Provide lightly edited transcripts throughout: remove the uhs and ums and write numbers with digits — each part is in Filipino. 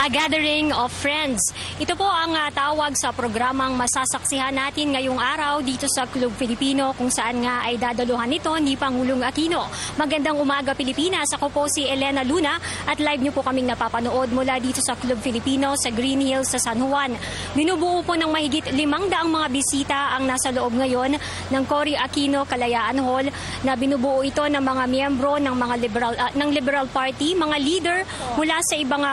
A gathering of friends. Ito po ang tawag sa programang masasaksihan natin ngayong araw dito sa Club Filipino kung saan nga ay dadaluhan nito ni Pangulong Aquino. Magandang umaga Pilipinas. Ako po si Elena Luna at live niyo po kaming napapanood mula dito sa Club Filipino sa Green Hills sa San Juan. Binubuo po ng mahigit 500 mga bisita ang nasa loob ngayon ng Cory Aquino Kalayaan Hall na binubuo ito ng mga miyembro ng mga Liberal Party, mga leader mula sa ibang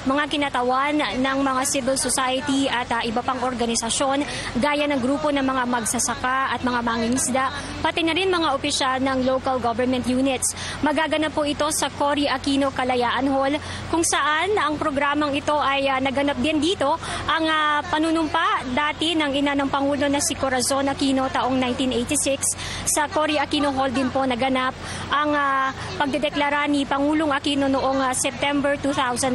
mga kinatawan ng mga civil society at iba pang organisasyon gaya ng grupo ng mga magsasaka at mga mangingisda, pati na rin mga opisyal ng local government units. Magaganap po ito sa Cory Aquino Kalayaan Hall kung saan ang programang ito ay naganap din dito ang panunumpa dati ng ina ng Pangulo na si Corazon Aquino taong 1986. Sa Cory Aquino Hall din po naganap ang pagdedeklara ni Pangulong Aquino noong September 2009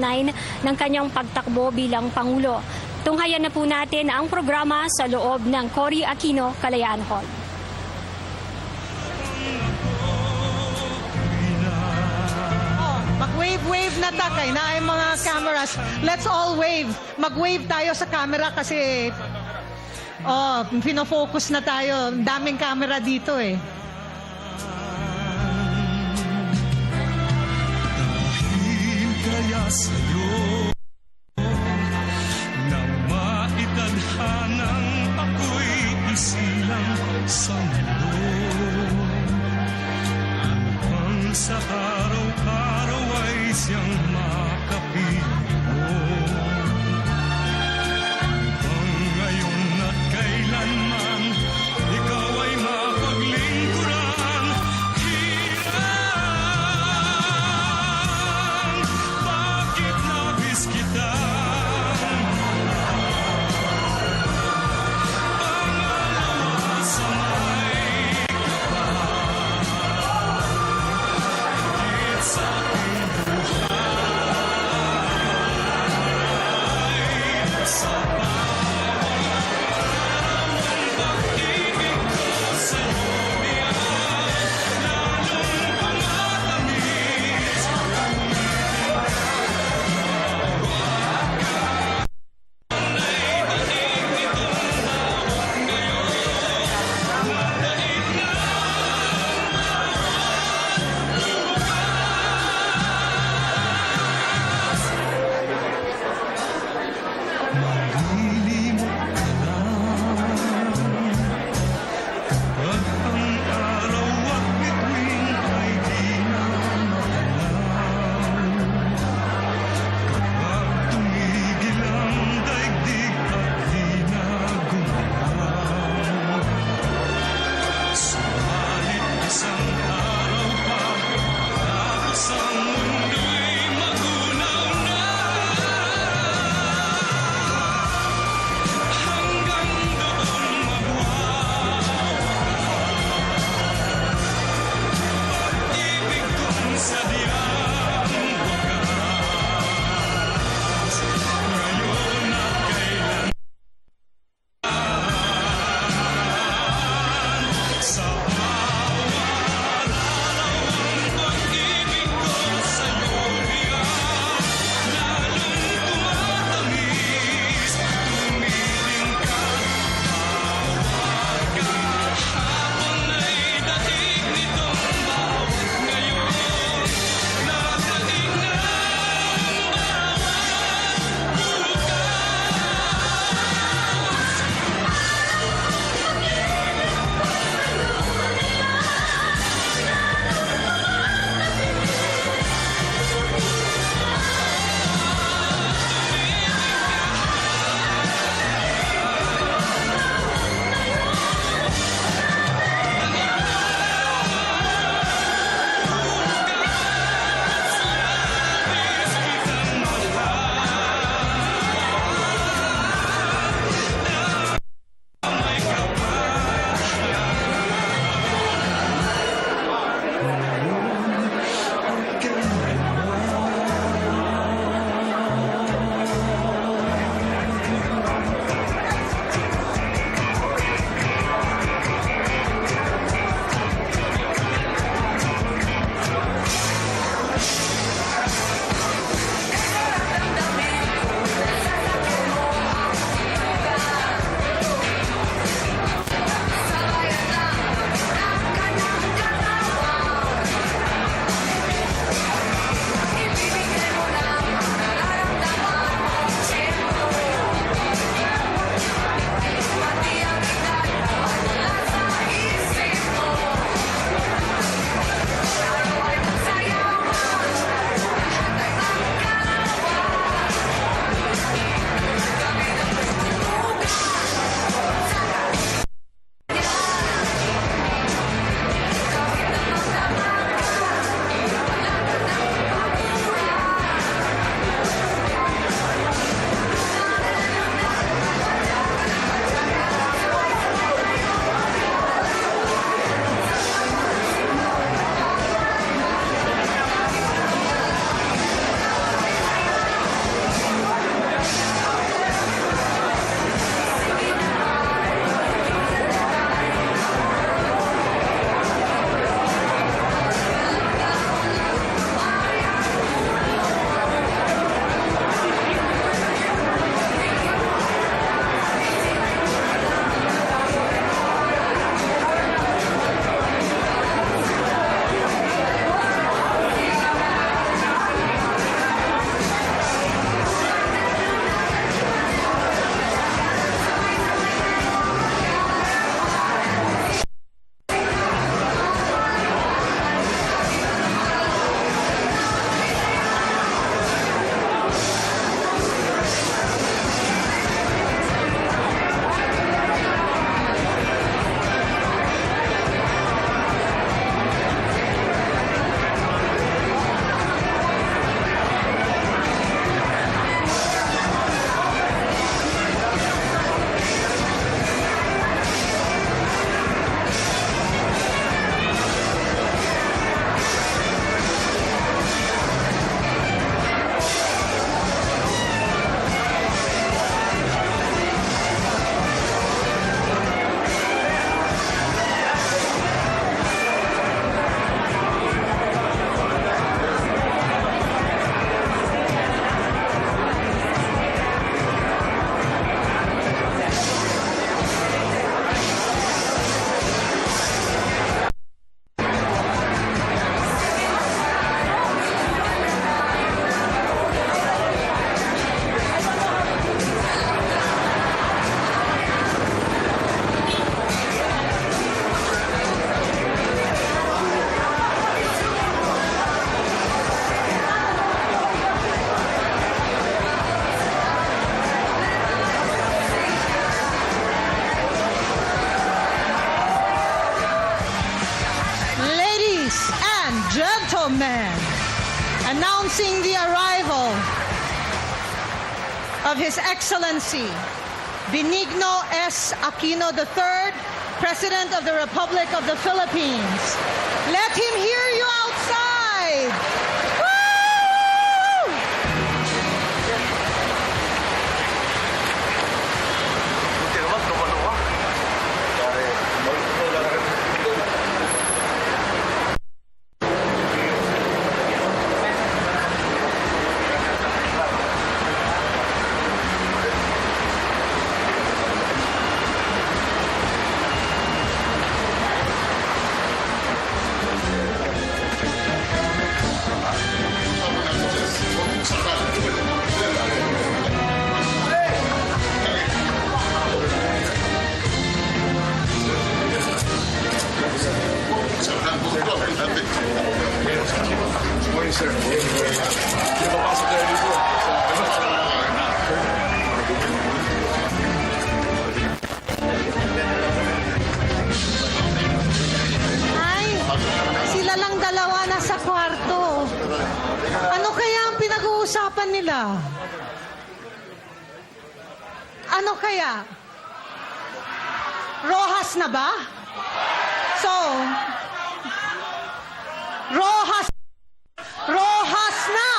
ng kanyang pagtakbo bilang Pangulo. Tunghayan na po natin ang programa sa loob ng Cory Aquino Kalayaan Hall. Mag-wave na takay na ay mga cameras. Let's all wave. Mag-wave tayo sa camera kasi pinofocus na tayo. Daming camera dito eh. Kaya sa'yo na maitadhanang ako'y isilang sa mundo. Hanggang sa araw-araw ay siyang makapiling mo. Hanggang ngayon at kailanman ikaw ay mapaglingkuran. Bakit announcing the arrival of His Excellency Benigno S. Aquino III, President of the Republic of the Philippines. Let him hear you outside. Woo! Ay, sila lang dalawa nasa kwarto. Ano kaya ang pinag-uusapan nila? Ano kaya? Rojas na ba? So, Rojas na!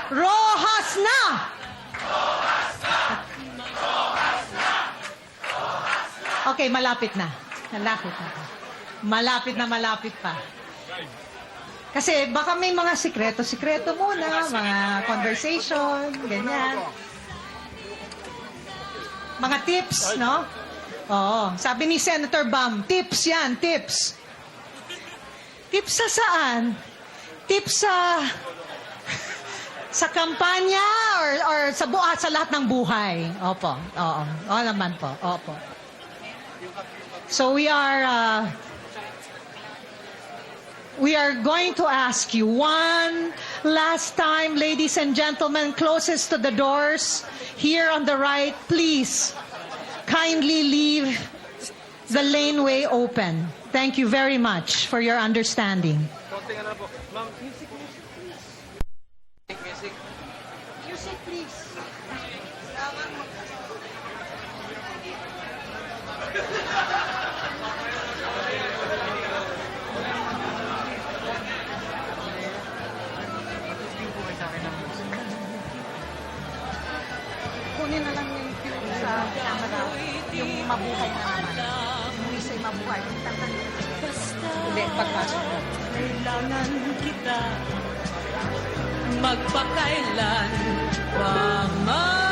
Rojas na! Okay, malapit na. Malapit na. Malapit pa. Kasi baka may mga sikreto muna, mga conversation, ganyan. Mga tips, no? Oo. Sabi ni Senator Bam, tips yan, tips. Tips sa saan? Tips sa kampanya or sa sa lahat ng buhay? Opo. Oo. Oo naman po. Opo. So we are going to ask you one last time, ladies and gentlemen, closest to the doors, here on the right, please kindly leave the laneway open. Thank you very much for your understanding. Music, please. Kunin na lang yung sa camera, yung mabuhay na naman. Yung isa yung mabuhay. Hindi, pagpasok mo. Kailangan kita magpakailan pa man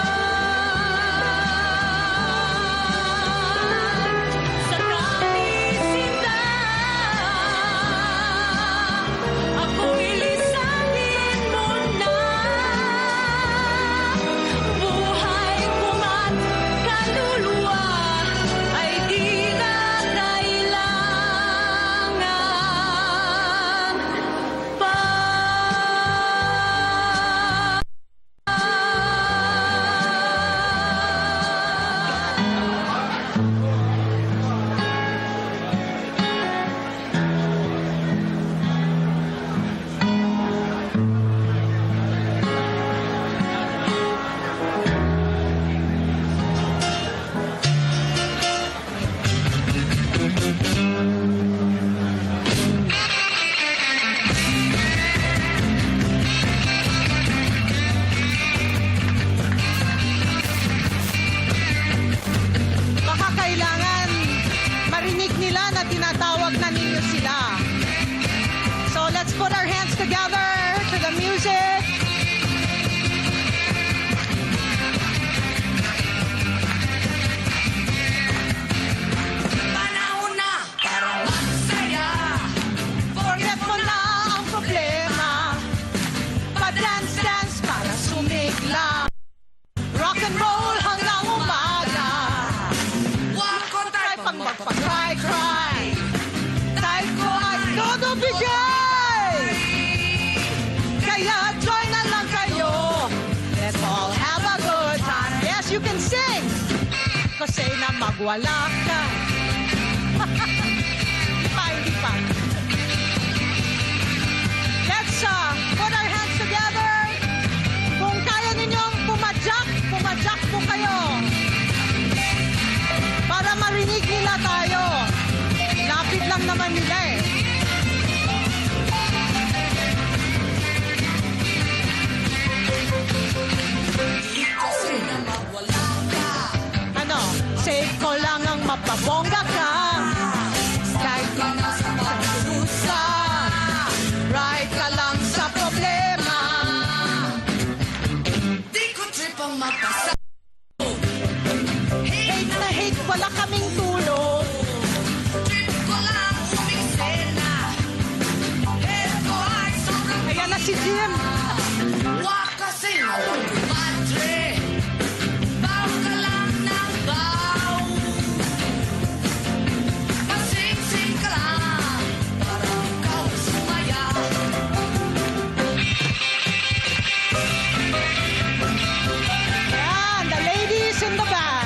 sa kaisipan. Ako'y lisangin mo na buhay ko at kaluluwa ay di na kailangan pa. Baka kailangan marinig nila na tinatawag na ninyo sila. So let's put our hands together to the music. Panahon na para magsaya. Forget mo na ang problema. Pa-dance-dance para sumigla. Rock and roll hanggang umaga. Huwag ko Try tayo pang magpa-cry-cry. Type ko ay todo bigay. Kaya join na lang kayo. Let's all have a good time. Yes, you can sing. Kasi na magwala ka. Hindi pa. Let's put our hands together. magpabongga ka. Kahit di na sa pagdurusa, right ka lang sa problema. Di ko trip ang magpasa. Hate na hate, wala kaming tulong. Trip ko lang umiksena. Head ko ay sobrang Ayan na si Jim. wak kasi walang kumadre. Baw ka lang ng baw. Pasingsing ka lang para ikaw sumaya. Yan, the ladies in the back.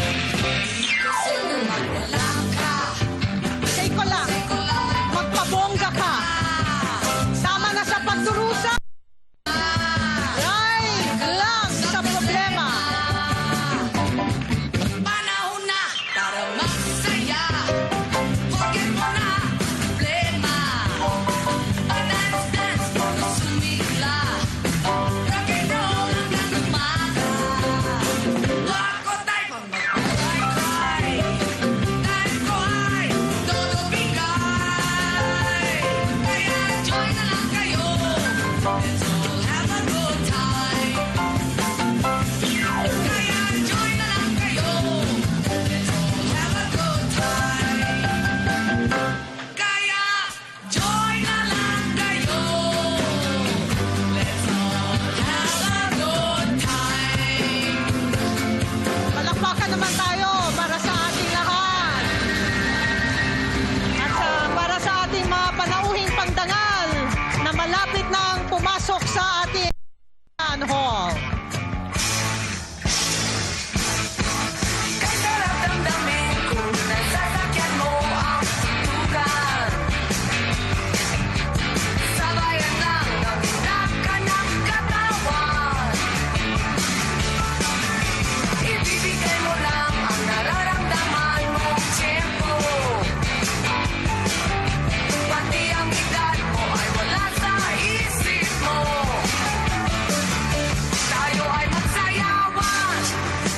Kasi naman wala ka. Say ko lang, magpabongga ka. Tama na sa pagdurusa. Right lang sa problema. Panahon na para magsaya. Forget mo na problema. Dance-dance mo na sumigla. Rock and roll hanggang umaga. Wako tayo pang mag-cry-cry. Dahil ko ay todo bigay. Kaya join na lang kayo. Let's all have a good time. Kaya join na lang kayo. Let's all have a good time. Kaya join na lang kayo. Let's all have a good time. Palakpakan naman tayo para sa ating lahat. At para sa ating mga panauhing pangdangal na malapit nang pumasok sa ating hall. Kay sarap damdamin kung nasasakyan mo ang tugan. Sabayan lang ng hinaka ng katawan. Ibibigay mo lang ang nararamdaman mong tiyempo. Pati ang edad mo ay wala sa isip mo. Tayo ay magsayawan,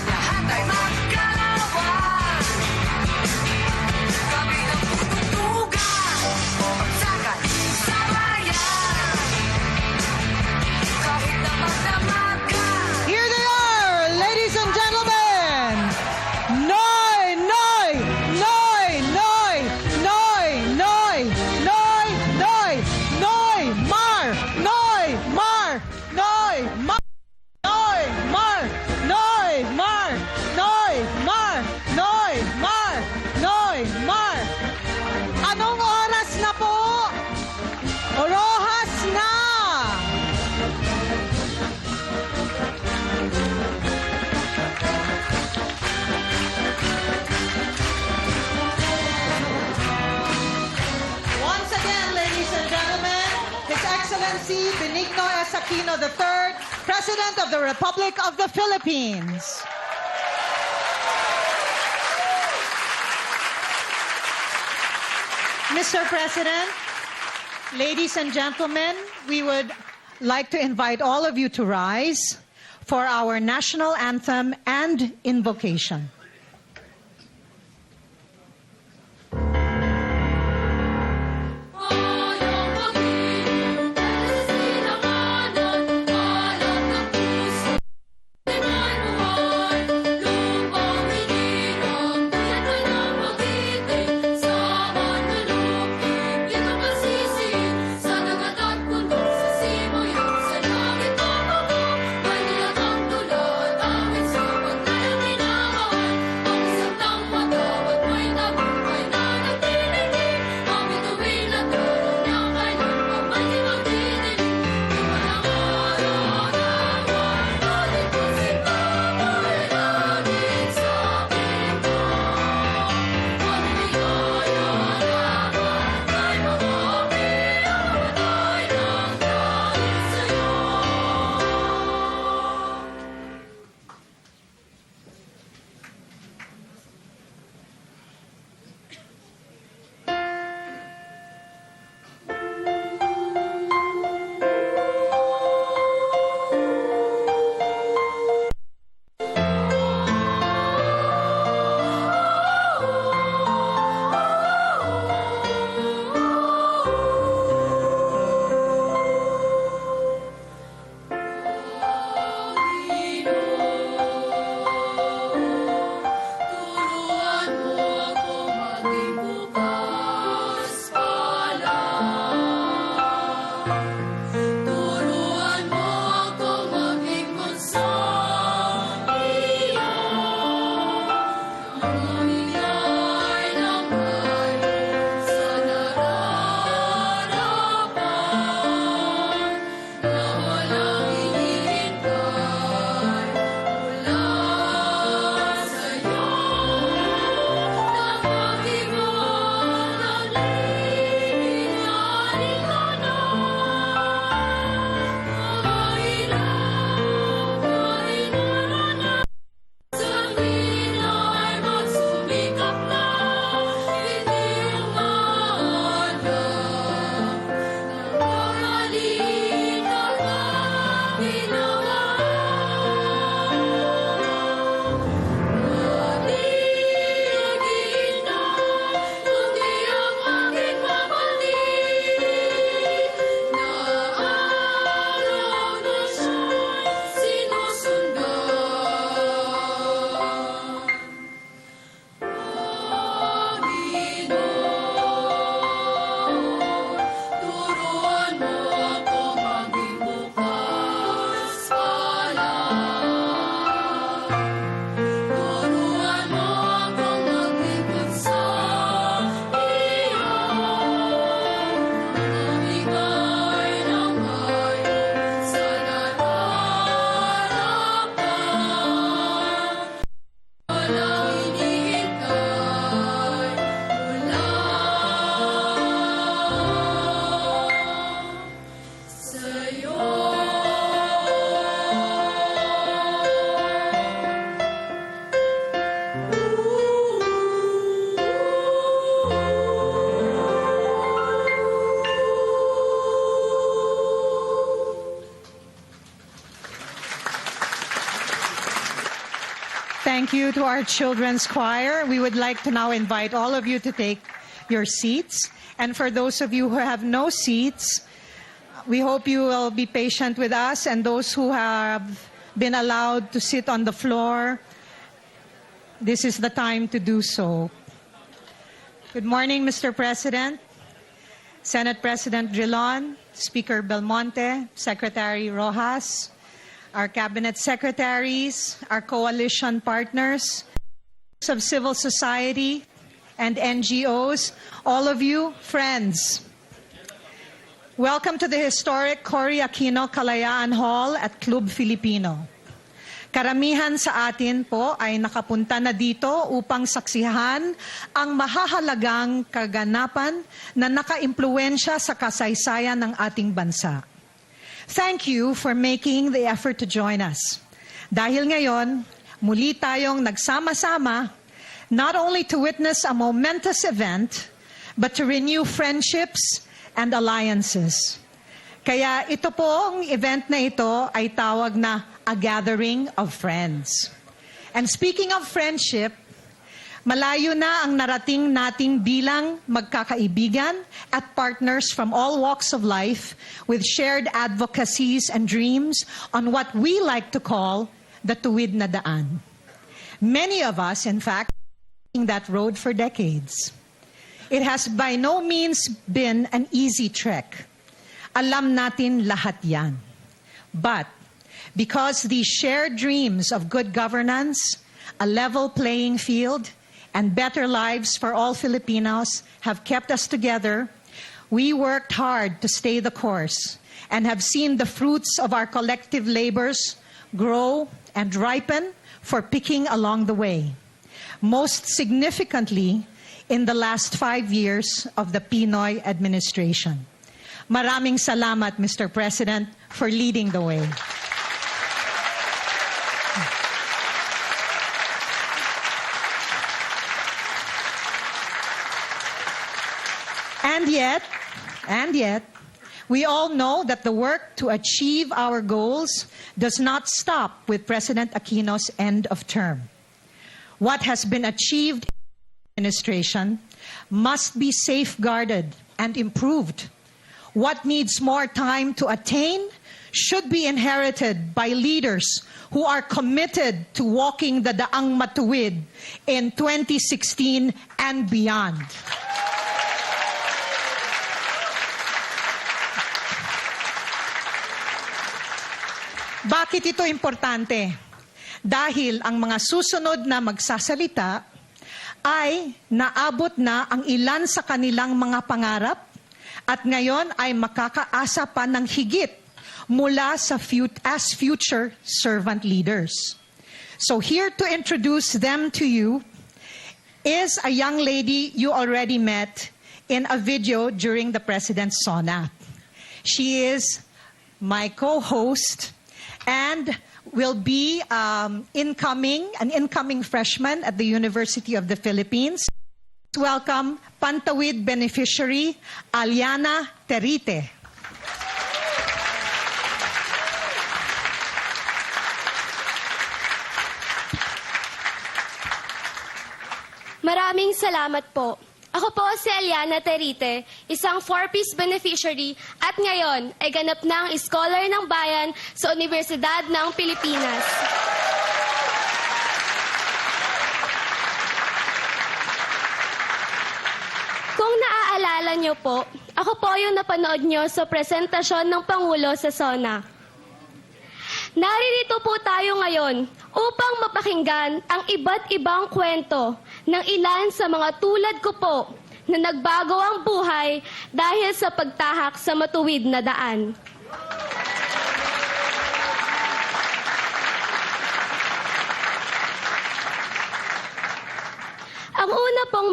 lahat ay magkalawan. Kami ng tutugtugan, pagsakan sa bayan. Kahit na magdamagan. Here they are, ladies and gentlemen. Noy, Noy, Noy, Noy, Noy, Noy, Noy, Noy, Noy, Mar, Noy, Mar, Noy, Mar, Noy, Mar, Noy, Mar, Noy, Mar, Noy, Mar, Noy, Mar. Anong oras na po? Orohas na! Once again, ladies and gentlemen, His Excellency Benigno S. Aquino III, President of the Republic of the Philippines. Mr. President, ladies and gentlemen, we would like to invite all of you to rise for our national anthem and invocation. Turuan mo ako maging konsoliyo. Lumigay ng bayan sa nararapan na walang hinihintay mula sa'yo. Napakiwan ng linyari ka na, mahirap ay naranasan, ay magsumikap na, hindi umaandar ng aralin na ginawa. Paligid na, kundi ang aking kapatid, na araw na siya'y sinusundan. Panginoon, turuan mo ako maging bukas palad. Turuan mo akong maging konsoliyo. Namimigay ng bayan sa nararapan. Walang hinihintay mula sa'yo. Thank you to our children's choir. We would like to now invite all of you to take your seats. And for those of you who have no seats, we hope you will be patient with us. And those who have been allowed to sit on the floor, this is the time to do so. Good morning, Mr. President, Senate President Drilon, Speaker Belmonte, Secretary Rojas, our cabinet secretaries, our coalition partners, of civil society and NGOs, all of you, friends. Welcome to the historic Cory Aquino Kalayaan Hall at Club Filipino. Karamihan sa atin po ay nakapunta na dito upang saksihan ang mahahalagang kaganapan na nakaimpluwensya sa kasaysayan ng ating bansa. Thank you for making the effort to join us. Dahil ngayon, muli tayong nagsama-sama, not only to witness a momentous event, but to renew friendships and alliances. Kaya ito pong event na ito ay tawag na a gathering of friends. And speaking of friendship, malayo na ang narating nating bilang magkakaibigan at partners from all walks of life with shared advocacies and dreams on what we like to call the tuwid na daan. Many of us, in fact, are that road for decades. It has by no means been an easy trek. Alam natin lahat yan. But because these shared dreams of good governance, a level playing field, and better lives for all Filipinos have kept us together, we worked hard to stay the course and have seen the fruits of our collective labors grow and ripen for picking along the way. Most significantly, in the last 5 years of the Pinoy administration. Maraming salamat, Mr. President, for leading the way. And yet, we all know that the work to achieve our goals does not stop with President Aquino's end of term. What has been achieved in the administration must be safeguarded and improved. What needs more time to attain should be inherited by leaders who are committed to walking the daang matuwid in 2016 and beyond. Bakit ito importante? Dahil ang mga susunod na magsasalita ay naabot na ang ilan sa kanilang mga pangarap at ngayon ay makakaasa pa ng higit mula sa as future servant leaders. So here to introduce them to you is a young lady you already met in a video during the President's Sona. She is my co-host and will be an incoming freshman at the University of the Philippines. Welcome Pantawid beneficiary Aliana Terite. Maraming salamat po. Ako po si Aliana Terite, isang 4-piece beneficiary at ngayon ay ganap ng Scholar ng Bayan sa Universidad ng Pilipinas. Kung naaalala niyo po, ako po yung napanood niyo sa presentasyon ng Pangulo sa SONA. Naririto po tayo ngayon upang mapakinggan ang iba't ibang kwento ng ilan sa mga tulad ko po na nagbago ang buhay dahil sa pagtahak sa matuwid na daan. Ang una pong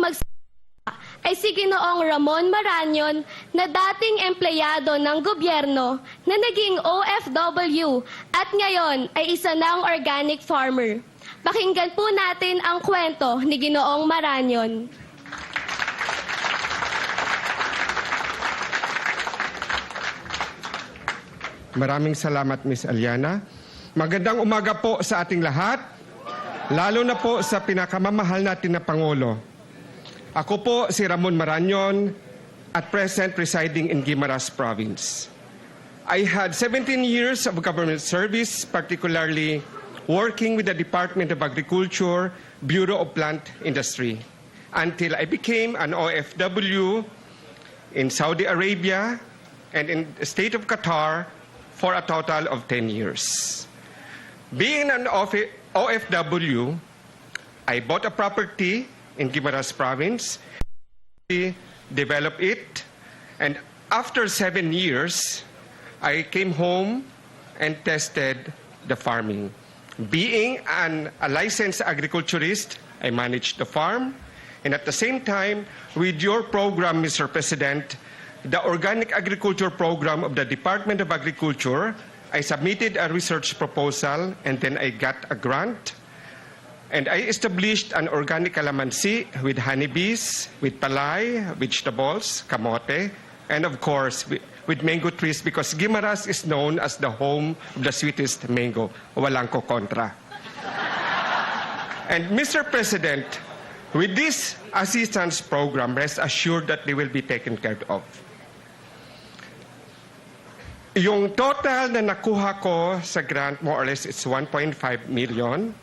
ay si Ginoong Ramon Maranyon na dating empleyado ng gobyerno na naging OFW at ngayon ay isa ng organic farmer. Pakinggan po natin ang kwento ni Ginoong Maranyon. Maraming salamat, Miss Aliana. Magandang umaga po sa ating lahat, lalo na po sa pinakamamahal natin na Pangulo. Ako po si Ramon Maranyon, at present residing in Guimaras Province. I had 17 years of government service, particularly working with the Department of Agriculture, Bureau of Plant Industry, until I became an OFW in Saudi Arabia and in the state of Qatar for a total of 10 years. Being an OFW, I bought a property in Guimaras Province, developed it, and after 7 years, I came home and tested the farming. Being a licensed agriculturist, I managed the farm, and at the same time, with your program, Mr. President, the Organic Agriculture Program of the Department of Agriculture, I submitted a research proposal, and then I got a grant. And I established an organic calamansi with honeybees, with palay, vegetables, kamote, and of course with mango trees because Guimaras is known as the home of the sweetest mango. Walang ko kontra. And Mr. President, with this assistance program, rest assured that they will be taken care of. Yung total na nakuha ko sa grant, more or less, it's 1.5 million.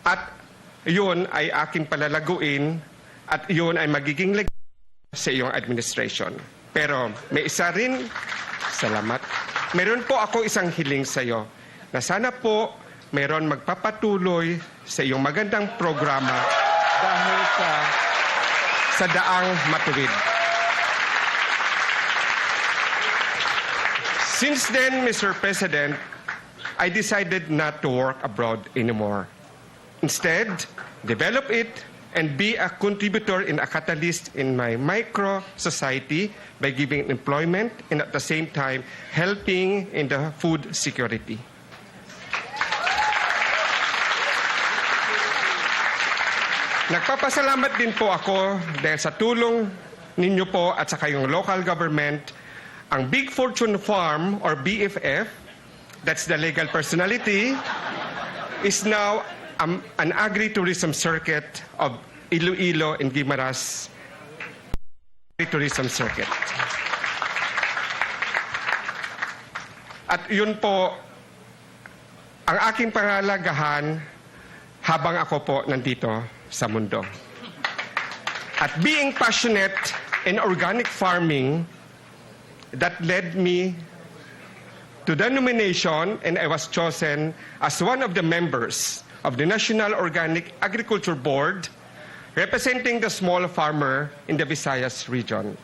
At yun ay aking palalaguin at yun ay magiging legal sa iyong administration. Pero may isa rin, salamat, meron po ako isang hiling sa iyo na sana po meron magpapatuloy sa iyong magandang programa dahil sa daang matuwid. Since then, Mr. President, I decided not to work abroad anymore. Instead, develop it and be a contributor and a catalyst in my micro society by giving employment and at the same time helping in the food security. Nagpapasalamat din po ako dahil sa tulong ninyo po at sa kayong local government, ang Big Fortune Farm or BFF, that's the legal personality, is now an agri-tourism circuit of Iloilo and Guimaras tourism circuit. At yun po ang aking pangalagahan habang ako po nandito sa mundo. At being passionate in organic farming, that led me to the nomination, and I was chosen as one of the members of the National Organic Agriculture Board, representing the small farmer in the Visayas region.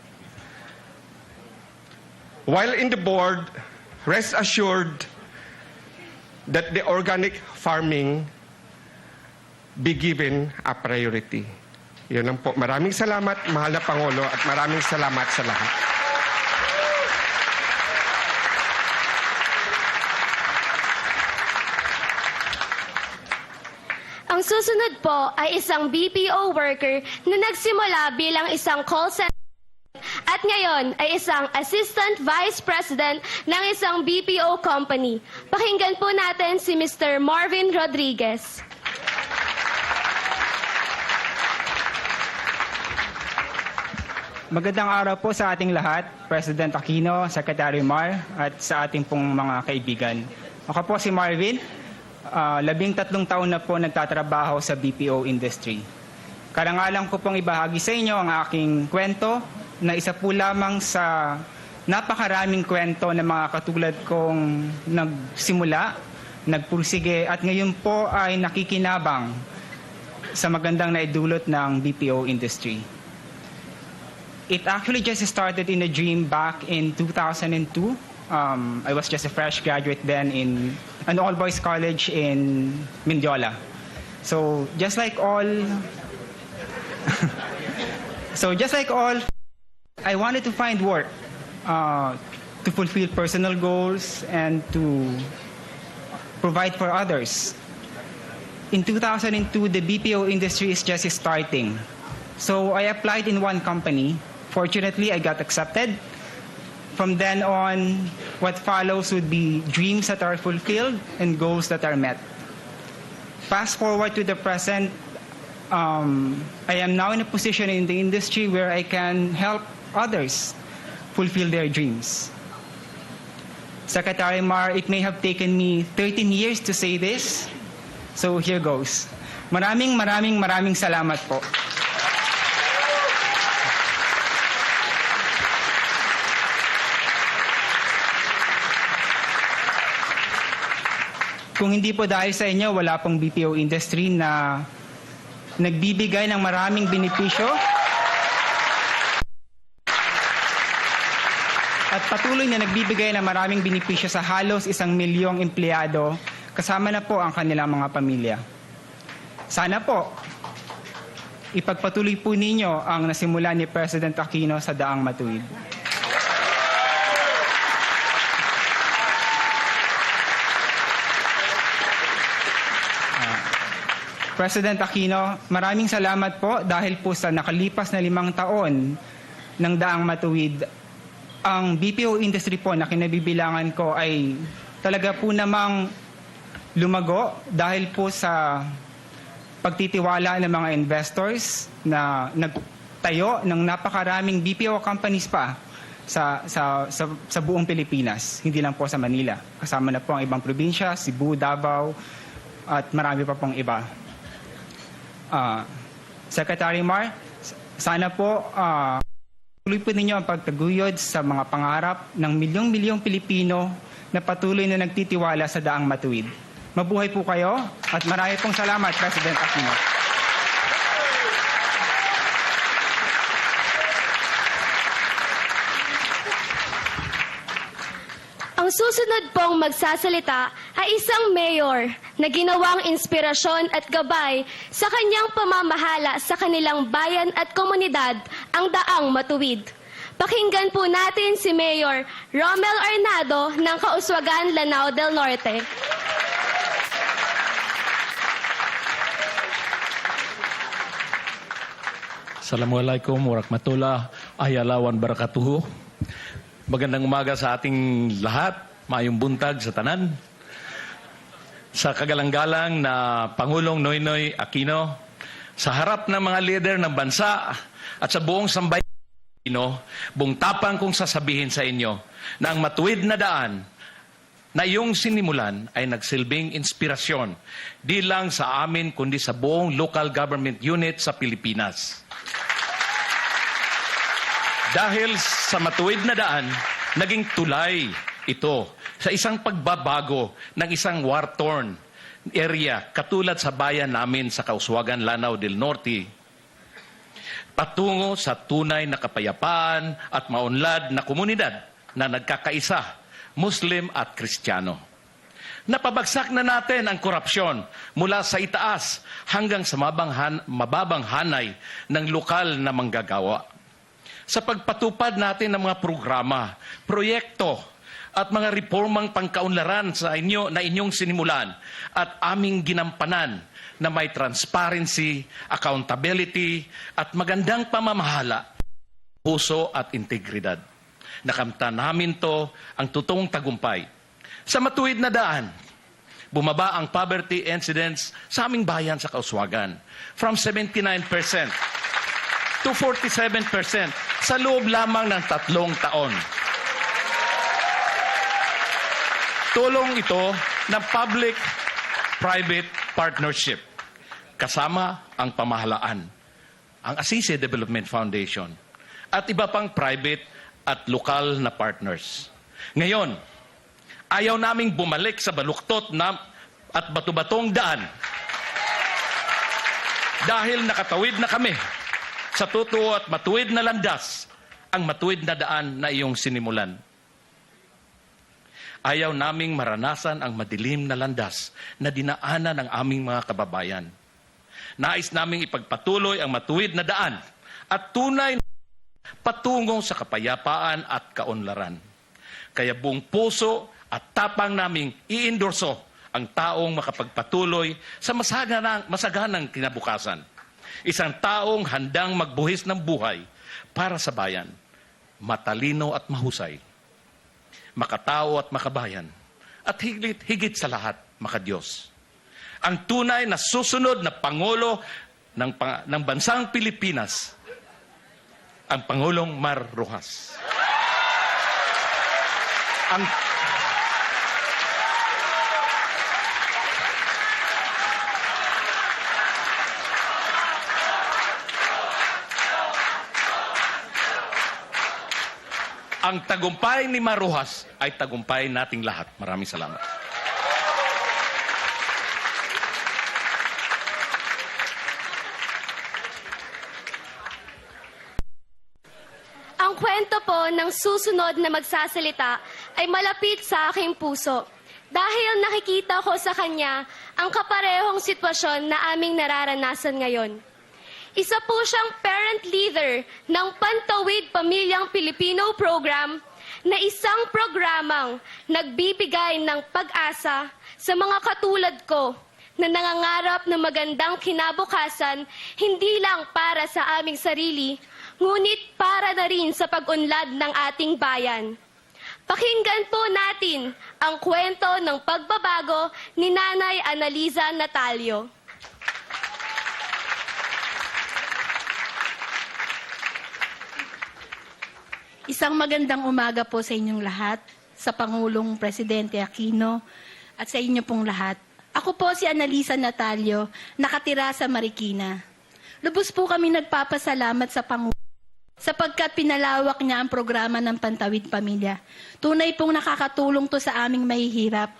While in the board, rest assured that the organic farming be given a priority. Yun lang po. Maraming salamat, mahal na Pangulo, at maraming salamat sa lahat. Ang susunod po ay isang BPO worker na nagsimula bilang isang call center at ngayon ay isang Assistant Vice President ng isang BPO company. Pakinggan po natin si Mr. Marvin Rodriguez. Magandang araw po sa ating lahat, President Aquino, Secretary Mar, at sa ating pong mga kaibigan. Ako po si Marvin, 13 taon na po nagtatrabaho sa BPO industry. Karangalan ko pong ibahagi sa inyo ang aking kwento na isa po lamang sa napakaraming kwento ng mga katulad kong nagsimula, nagpursige at ngayon po ay nakikinabang sa magandang naidulot ng BPO industry. It actually just started in a dream back in 2002. I was just a fresh graduate then in an all-boys college in Mindiola. So just like all, I wanted to find work to fulfill personal goals and to provide for others. In 2002, the BPO industry is just starting. So I applied in one company. Fortunately, I got accepted. From then on, what follows would be dreams that are fulfilled and goals that are met. Fast forward to the present, I am now in a position in the industry where I can help others fulfill their dreams. Secretary Mar, it may have taken me 13 years to say this, so here goes. Maraming salamat po. Kung hindi po dahil sa inyo, wala pong BPO industry na nagbibigay ng maraming benepisyo at patuloy na nagbibigay ng maraming benepisyo sa halos 1 milyong empleyado, kasama na po ang kanilang mga pamilya. Sana po, ipagpatuloy po ninyo ang nasimula ni President Aquino sa Daang Matuwid. President Aquino, maraming salamat po dahil po sa nakalipas na 5 taon ng Daang Matuwid, ang BPO industry po na kinabibilangan ko ay talaga po namang lumago dahil po sa pagtitiwala ng mga investors na nagtayo ng napakaraming BPO companies pa sa buong Pilipinas, hindi lang po sa Manila. Kasama na po ang ibang probinsya, Cebu, Davao, at marami pa pong iba. Secretary Mar, sana po tuloy po ninyo ang pagtaguyod sa mga pangarap ng milyong-milyong Pilipino na patuloy na nagtitiwala sa Daang Matuwid. Mabuhay po kayo at marami pong salamat, President Aquino. Ang susunod pong magsasalita ay isang mayor na ginawang inspirasyon at gabay sa kanyang pamamahala sa kanilang bayan at komunidad, ang Daang Matuwid. Pakinggan po natin si Mayor Romel Arnado ng Kauswagan, Lanao del Norte. Assalamualaikum warahmatullahi ayalawan barakatuhu. Magandang umaga sa ating lahat, maayong buntag sa tanan. Sa kagalang-galang na Pangulong Noynoy Aquino, sa harap ng mga leader ng bansa at sa buong sambayan Aquino, buong tapang kong sasabihin sa inyo na ang matuwid na daan na iyong sinimulan ay nagsilbing inspirasyon di lang sa amin kundi sa buong local government unit sa Pilipinas. Dahil sa matuwid na daan, naging tulay ito sa isang pagbabago ng isang war-torn area katulad sa bayan namin sa Kauswagan, Lanao del Norte, patungo sa tunay na kapayapaan at maunlad na komunidad na nagkakaisa, Muslim at Kristiyano. Napabagsak na natin ang korupsyon mula sa itaas hanggang sa mababang hanay ng lokal na manggagawa. Sa pagpatupad natin ng mga programa, proyekto at mga reformang pangkaunlaran sa inyong sinimulan at aming ginampanan na may transparency, accountability at magandang pamamahala, puso at integridad. Nakamta namin to ang totoong tagumpay. Sa matuwid na daan, bumaba ang poverty incidence sa aming bayan sa Kauswagan from 79% to 47% sa loob lamang ng 3 taon. Tulong ito ng public-private partnership kasama ang pamahalaan, ang Assisi Development Foundation at iba pang private at lokal na partners. Ngayon, ayaw naming bumalik sa baluktot at batu-batong daan dahil nakatawid na kami sa totoo at matuwid na landas, ang matuwid na daan na iyong sinimulan. Ayaw naming maranasan ang madilim na landas na dinaanan ng aming mga kababayan. Nais naming ipagpatuloy ang matuwid na daan at tunay na patungo sa kapayapaan at kaunlaran. Kaya buong puso at tapang naming iendorso ang taong makapagpatuloy sa masaganang kinabukasan. Isang taong handang magbuhis ng buhay para sa bayan, matalino at mahusay, makatao at makabayan, at higit sa lahat, makadiyos. Ang tunay na susunod na Pangulo ng bansang Pilipinas, ang Pangulong Mar Rojas. Ang tagumpay ni Mar Rojas ay tagumpay nating lahat. Maraming salamat. Ang kwento po ng susunod na magsasalita ay malapit sa aking puso dahil nakikita ko sa kanya ang kaparehong sitwasyon na aming nararanasan ngayon. Isa po siyang parent leader ng Pantawid Pamilyang Pilipino Program na isang programang nagbibigay ng pag-asa sa mga katulad ko na nangangarap ng magandang kinabukasan hindi lang para sa aming sarili, ngunit para na rin sa pag-unlad ng ating bayan. Pakinggan po natin ang kwento ng pagbabago ni Nanay Analiza Natalio. Isang magandang umaga po sa inyong lahat, sa Pangulong Presidente Aquino at sa inyo pong lahat. Ako po si Analiza Natalio, nakatira sa Marikina. Lubos po kami nagpapasalamat sa Pangulo sapagkat pinalawak niya ang programa ng Pantawid Pamilya. Tunay pong nakakatulong to sa aming mahihirap.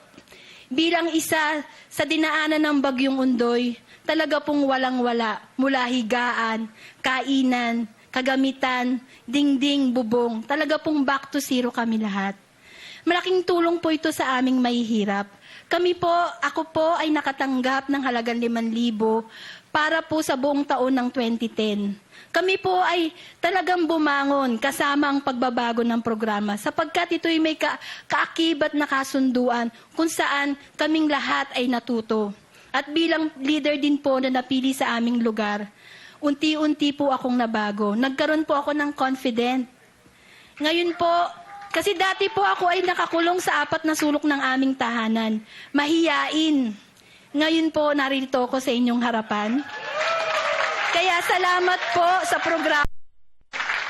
Bilang isa sa dinaanan ng Bagyong Undoy, talaga pong walang-wala mula higaan, kainan, kagamitan, dingding, bubong. Talaga pong back to zero kami lahat. Malaking tulong po ito sa aming mahihirap. Ako po ay nakatanggap ng halagang 5,000 para po sa buong taon ng 2010. Kami po ay talagang bumangon kasama ang pagbabago ng programa sapagkat ito'y may kaakibat na kasunduan kung saan kaming lahat ay natuto. At bilang leader din po na napili sa aming lugar, unti-unti po akong nabago. Nagkaroon po ako ng confident. Ngayon po, kasi dati po ako ay nakakulong sa 4 na sulok ng aming tahanan. Mahiyain. Ngayon po, narito ako sa inyong harapan. Kaya salamat po sa programa.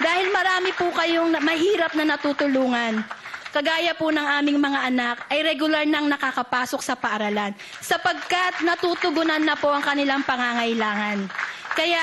Dahil marami po kayong mahirap na natutulungan. Kagaya po ng aming mga anak ay regular nang nakakapasok sa paaralan sapagkat natutugunan na po ang kanilang pangangailangan. Kaya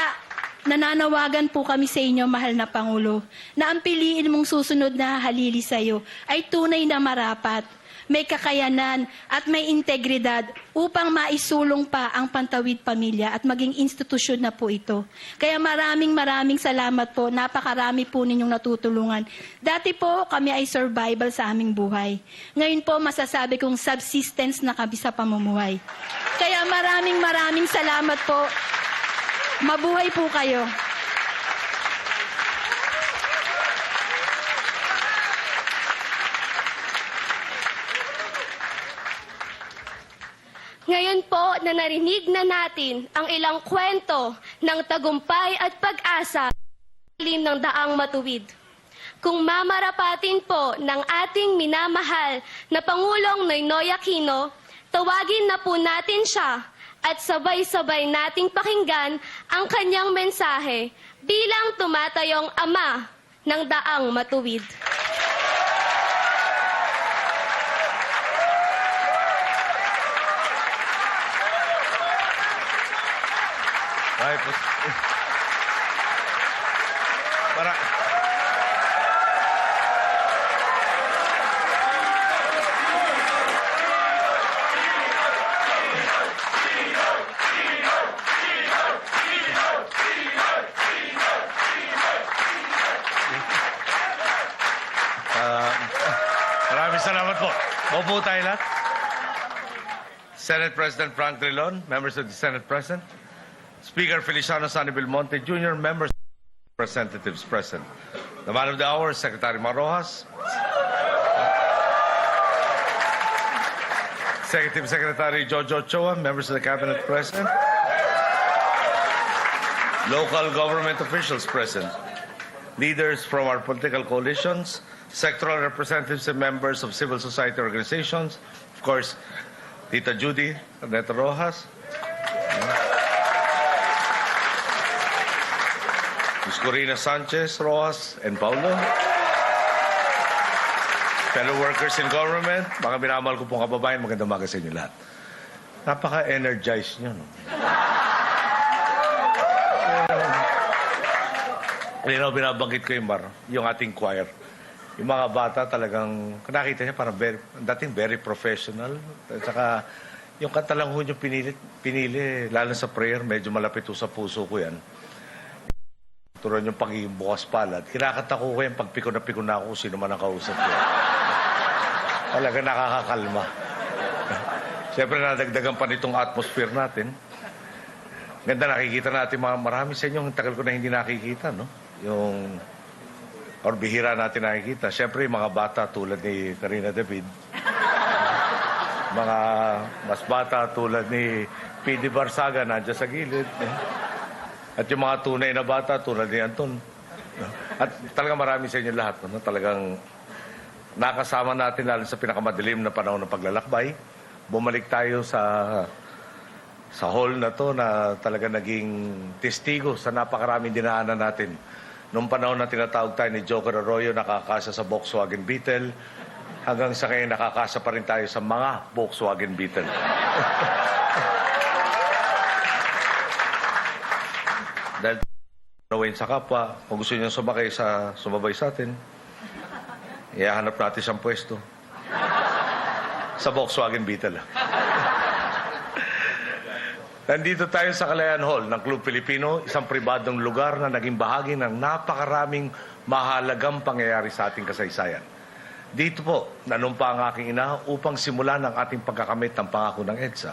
nananawagan po kami sa inyo, mahal na Pangulo, na ang piliin mong susunod na halili sa iyo ay tunay na marapat, may kakayanan at may integridad upang maisulong pa ang Pantawid Pamilya at maging institusyon na po ito. Kaya maraming salamat po. Napakarami po ninyong natutulungan. Dati po kami ay survival sa aming buhay. Ngayon po masasabi kong subsistence na kami sa pamumuhay. Kaya maraming salamat po. Mabuhay po kayo. Ngayon po na narinig na natin ang ilang kwento ng tagumpay at pag-asa ng daang matuwid. Kung mamarapatin po ng ating minamahal na Pangulong Noynoy Aquino, tawagin na po natin siya at sabay-sabay nating pakinggan ang kanyang mensahe bilang tumatayong ama ng daang matuwid. Ay, pues, para maraming salamat po. Opo tayo lahat. Senate President Frank Drilon, members of the Senate present, Speaker Feliciano Sani Belmonte Jr., members of representatives present. The man of the hour, Secretary Marojas, Executive Secretary Jojo Ochoa, members of the Cabinet present, local government officials present, leaders from our political coalitions, sectoral representatives and members of civil society organizations, of course, Tita Judy Arneta Rojas, Ms. Corina Sanchez Rojas and Paulo, fellow workers in government, mga minamahal ko pong kababayan, magandang umaga sa inyo lahat. Napaka-energized nyo, no? Binabanggit ko yung ating choir. Yung mga bata talagang, nakita niya parang dating very professional. At saka, yung kanta lang ho yung pinili, lalo sa prayer, medyo malapit ho sa puso ko yan. Turuan yung pagiging bukas palad. Kinakanta ko yung pagpikon na ako kung sino man ang kausap ko. Talaga nakakakalma. Siyempre, nadagdagan pa nitong atmosphere natin. Ganda nakikita natin marami sa inyo. Ang tagal ko na hindi nakikita, no? Or bihira natin nakikita. Siyempre, mga bata tulad ni Karina David. Mga mas bata tulad ni P.D. Barsaga nandiyan sa gilid. At yung mga tunay na bata tulad ni Anton. At talagang marami sa inyo lahat. No? Talagang nakasama natin lalo sa pinakamadilim na panahon ng paglalakbay. Bumalik tayo sa hall na to na talaga naging testigo sa napakaraming dinaanan natin. Noong panahon na tinatawag tayo ni Joker Arroyo, nakakasa sa Volkswagen Beetle, hanggang sa ngayon nakakasa pa rin tayo sa mga Volkswagen Beetle. Dahil nawin sa kapwa, kung gusto niyo sumabay sa atin, ihahanap natin siyang pwesto sa Volkswagen Beetle. Nandito tayo sa Kalayaan Hall ng Club Filipino, isang pribadong lugar na naging bahagi ng napakaraming mahalagang pangyayari sa ating kasaysayan. Dito po, nanumpa ang aking ina upang simulan ang ating pagkakamit ng pangako ng EDSA.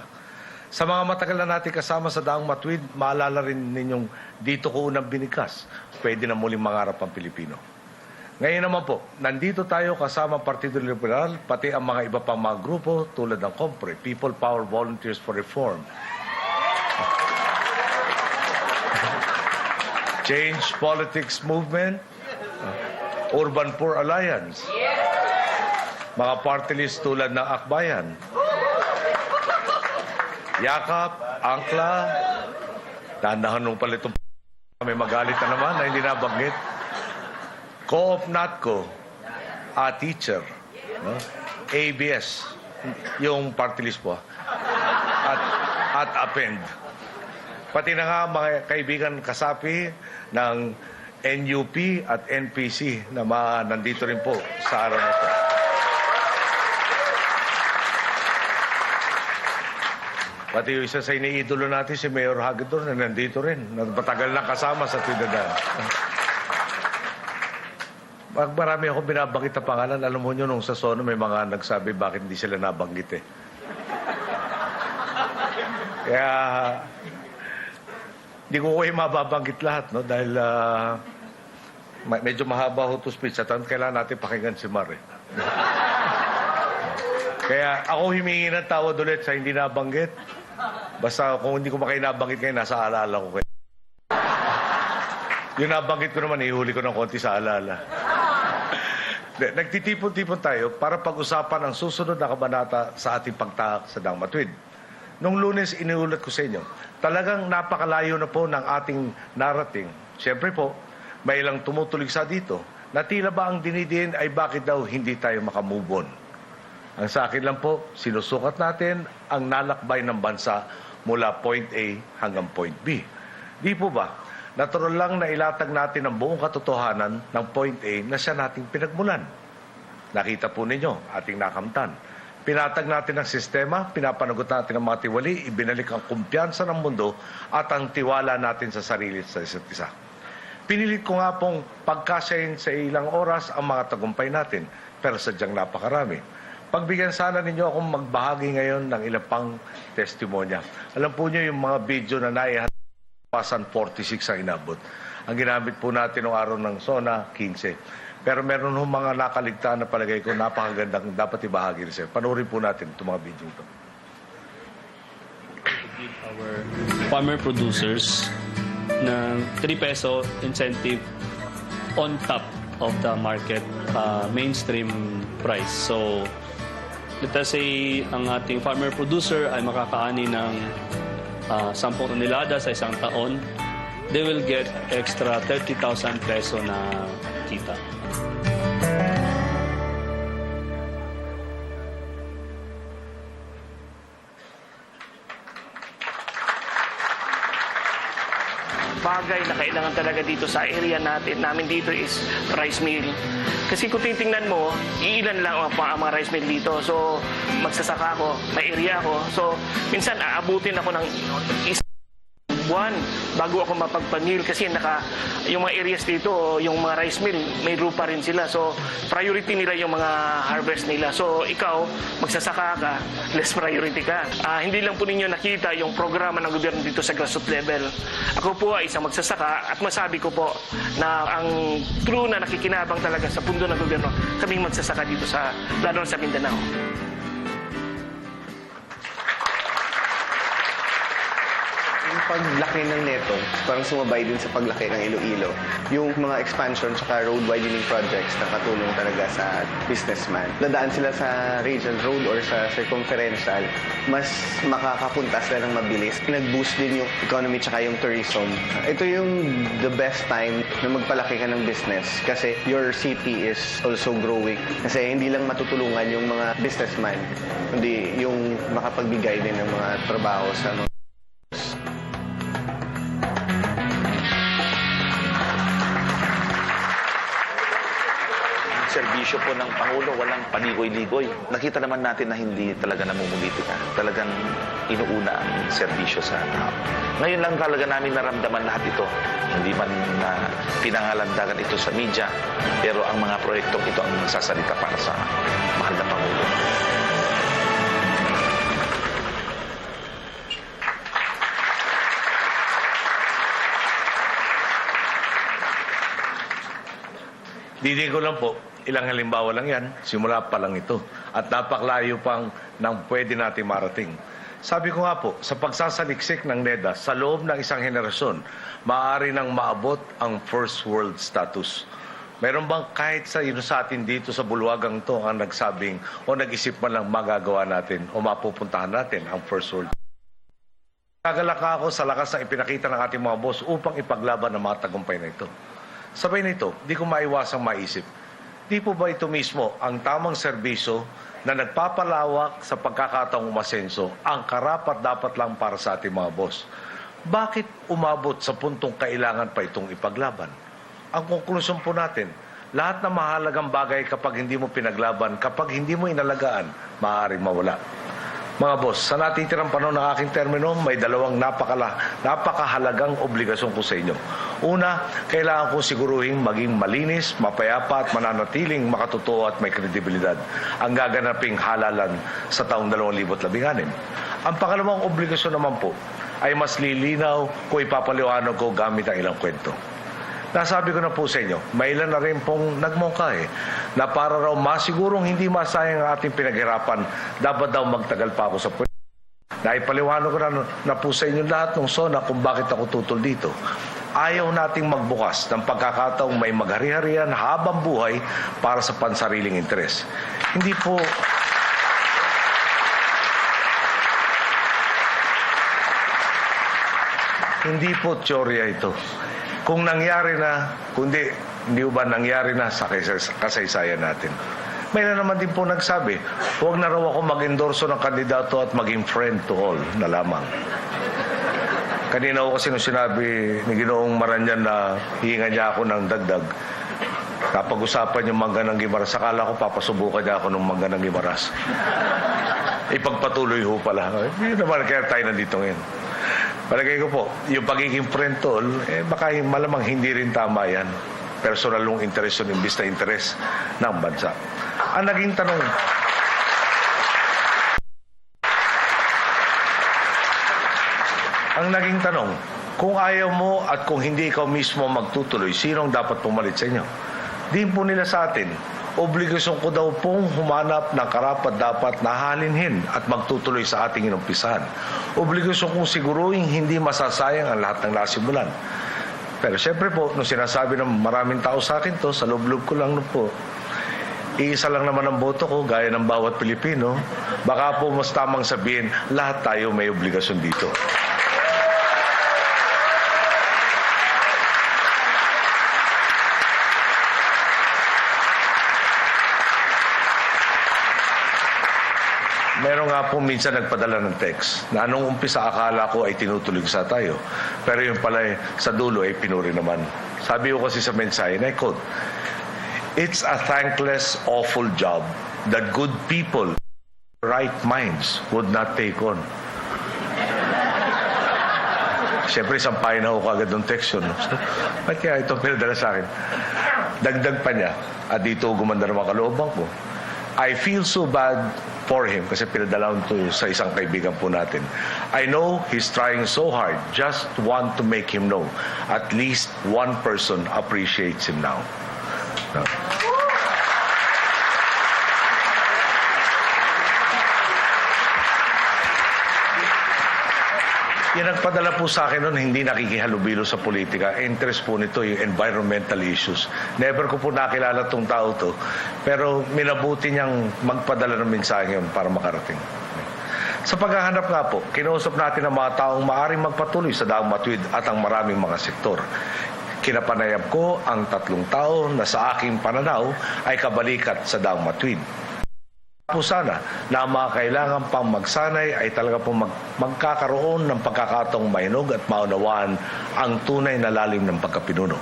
Sa mga matagal na natin kasama sa daang matuwid, maalala rin ninyong dito ko unang binikas, pwede na muling mangarap ang Pilipino. Ngayon naman po, nandito tayo kasama ang Partido Liberal, pati ang mga iba pang mga grupo tulad ng COMPRE, People Power Volunteers for Reform, Change Politics Movement, Urban Poor Alliance, mga party list tulad ng Akbayan, Yakap, Angkla, dahan-dahan nung pala itong may magalit na naman na hindi nabanggit, Co-op Natco, A-Teacher, no? ABS, yung party list po, at APEND. pati na nga mga kaibigan kasapi ng NUP at NPC na nandito rin po sa araw na ito. Pati yung isa sa iniidolo natin, si Mayor Hagedorn, na nandito rin. Matagal na kasama sa Trinidad. Pag marami akong binabanggit na pangalan, alam mo nyo, nung sa Sono, may mga nagsabi bakit hindi sila nabanggit eh. Kaya, hindi ko kayo mababanggit lahat, no? Dahil medyo mahaba ho to speech at kailangan natin pakinggan si Mar eh. Kaya ako humingi ng tawad ulit sa hindi nabanggit. Basta kung hindi ko kayo nabanggit kayo, nasa alaala ko kayo. Yung nabanggit ko naman, ihuli ko ng konti sa alaala. Nagtitipon-tipon tayo para pag-usapan ang susunod na kabanata sa ating pagtahak sa Daang Matuwid. Nung Lunes, iniulat ko sa inyo, talagang napakalayo na po ng ating narating. Siyempre po, may ilang tumutuligsa dito na tila ba ang dinidiin ay bakit daw hindi tayo makamove on. Ang sa akin lang po, sinusukat natin ang nalakbay ng bansa mula point A hanggang point B. Di po ba? Natural lang na ilatag natin ang buong katotohanan ng point A na siya nating pinagmulan. Nakita po ninyo, ating nakamtan. Pinatag natin ang sistema, pinapanagot natin ang mga tiwali, ibinalik ang kumpiyansa ng mundo at ang tiwala natin sa sarili at sa isa't isa. Pinilit ko nga pong pagkasyahin sa ilang oras ang mga tagumpay natin, pero sadyang napakarami. Pagbigyan sana ninyo akong magbahagi ngayon ng ilang pang testimonya. Alam po niyo yung mga video na naihatid 46 ang inabot. Ang ginamit po natin noong araw ng SONA, 15. Pero meron hong mga nakaligtaan na palagay ko napakagandang dapat ibahagi rin sa'yo. Panoorin po natin itong mga video ito. Give our farmer producers ng 3 peso incentive on top of the market mainstream price. So, let us say ang ating farmer producer ay makakaani ng 10 tonelada sa isang taon, they will get extra 30,000 peso na kita. Bagay na kailangan talaga dito sa area namin dito is rice mill. Kasi kung titingnan mo, iilan lang ang mga rice mill dito. So, magsasaka ako, may area ako. So, minsan aabutin ako ng isang buwan bago ako mapagpanil kasi yung mga areas dito, yung mga rice mill, may rupa rin sila. So, priority nila yung mga harvest nila. So, ikaw, magsasaka ka, less priority ka. Hindi lang po ninyo nakita yung programa ng gobyerno dito sa grassroots level. Ako po ay isang magsasaka at masabi ko po na ang true na nakikinabang talaga sa pundo ng gobyerno, kaming magsasaka dito lalo sa Mindanao. Paglaki ng Neto, parang sumabay din sa paglaki ng Iloilo. Yung mga expansion saka road widening projects na katulong talaga sa businessman. Dadaan sila sa regional road or sa circumferential, mas makakapunta sila ng mabilis. Nag-boost din yung economy tsaka yung tourism. Ito yung the best time na magpalaki ka ng business kasi your city is also growing. Kasi hindi lang matutulungan yung mga businessman, kundi yung makapagbigay din ng mga trabaho sa mga serbisyo po ng Pangulo, walang panigoy-ligoy. Nakita naman natin na hindi talaga namumulitika. Talagang inuuna ang serbisyo sa tao. Ngayon lang talaga namin naramdaman lahat ito. Hindi man na pinangalandagan ito sa media, pero ang mga proyektong ito ang sasalita para sa mahal na Pangulo. Didi ko lang po, ilang halimbawa lang yan, simula pa lang ito. At napaklayo pang nang pwede natin marating. Sabi ko nga po, sa pagsasaliksik ng NEDA, sa loob ng isang henerasyon, maaari nang maabot ang first world status. Meron bang kahit sa atin dito sa bulwagang to ang nagsabing o nag-isip man lang magagawa natin o mapupuntahan natin ang first world? Nagalaka ako sa lakas ng ipinakita ng ating mga boss upang ipaglaban ang mga tagumpay na ito. Sabay nito, di ko maiwasang maisip, di po ba ito mismo ang tamang serbisyo na nagpapalawak sa pagkakataong umasenso ang karapat-dapat lang para sa ating mga boss? Bakit umabot sa puntong kailangan pa itong ipaglaban? Ang konklusyon po natin, lahat ng mahalagang bagay kapag hindi mo pinaglaban, kapag hindi mo inalagaan, maaaring mawala. Mga boss, sa natitirang panahon ng aking termino, may dalawang napakahalagang obligasyon ko sa inyo. Una, kailangan kong siguruhin maging malinis, mapayapa at mananatiling makatotoo at may kredibilidad ang gaganaping halalan sa taong 2016. Ang pangalawang obligasyon naman po ay mas lilinaw kung ipapaliwanag ko gamit ang ilang kwento. Nasabi ko na po sa inyo, may ilan na rin pong nagmungkahi na para raw masigurong hindi masayang ang ating pinaghirapan, dapat daw magtagal pa ako sa pulis. Naipaliwanag ko na po sa inyo lahat ng SONA kung bakit ako tutol dito. Ayaw nating magbukas ng pagkakataong may maghari-harian habang buhay para sa pansariling interes. Hindi po teorya ito. Kung nangyari na, hindi ba nangyari na sa kasaysayan natin. May na naman din po nagsabi, huwag na raw ako mag-endorso ng kandidato at maging friend to all na lamang. Kanina ko kasi nung sinabi ni Ginoong Maranyan na hihinga niya ako ng dagdag, napag-usapan yung mangga ng Gimaras, akala ko papasubukan niya ako ng mangga ng Gimaras. Ipagpatuloy ho pala. Hindi naman kaya tayo nandito ngayon. Palagay ko po, yung pagiging frentol, baka malamang hindi rin tama yan. Personal yung interes yun, imbis na interes ng bansa. Ang naging tanong, kung ayaw mo at kung hindi ikaw mismo magtutuloy, sino ang dapat pumalit sa inyo? Di po nila sa atin. Obligasyon ko daw pong humanap ng karapat-dapat na halinhin at magtutuloy sa ating inumpisahan. Obligasyon kong siguruhin hindi masasayang ang lahat ng nasimulan. Pero siyempre po, nung sinasabi ng maraming tao sa akin to, sa loob-loob ko lang po, iisa lang naman ang boto ko, gaya ng bawat Pilipino. Baka po mas tamang sabihin, lahat tayo may obligasyon dito. Meron nga po minsan nagpadala ng text na anong umpisa akala ko ay tinutuloy sa tayo. Pero yung pala sa dulo ay pinuri naman. Sabi ko kasi sa mensahe, and I quote, "It's a thankless, awful job that good people, right minds, would not take on." Siyempre, sampahin na ako kagad ng text yun. Ba't kaya ito pinadala sa akin? Dagdag pa niya, at dito gumanda naman kalooban ko. I feel so bad for him kasi pinadala to sa isang kaibigan po natin. I know he's trying so hard, just want to make him know at least one person appreciates him now. No? Yung nagpadala po sa akin noon, hindi nakikihalubilo sa politika. Interest po nito yung environmental issues. Never ko po nakilala tong tao to. Pero minabuti niyang magpadala ng mensahe yun para makarating. Sa paghahanap nga po, kinausap natin ang mga taong maaaring magpatuloy sa Daang Matuwid at ang maraming mga sektor. Kinapanayam ko ang 3 tao na sa aking pananaw ay kabalikat sa Daang Matuwid. Po sana na mga kailangan pang magsanay ay talaga po magkakaroon ng pagkakataong mainog at maunawaan ang tunay na lalim ng pagkapinuno.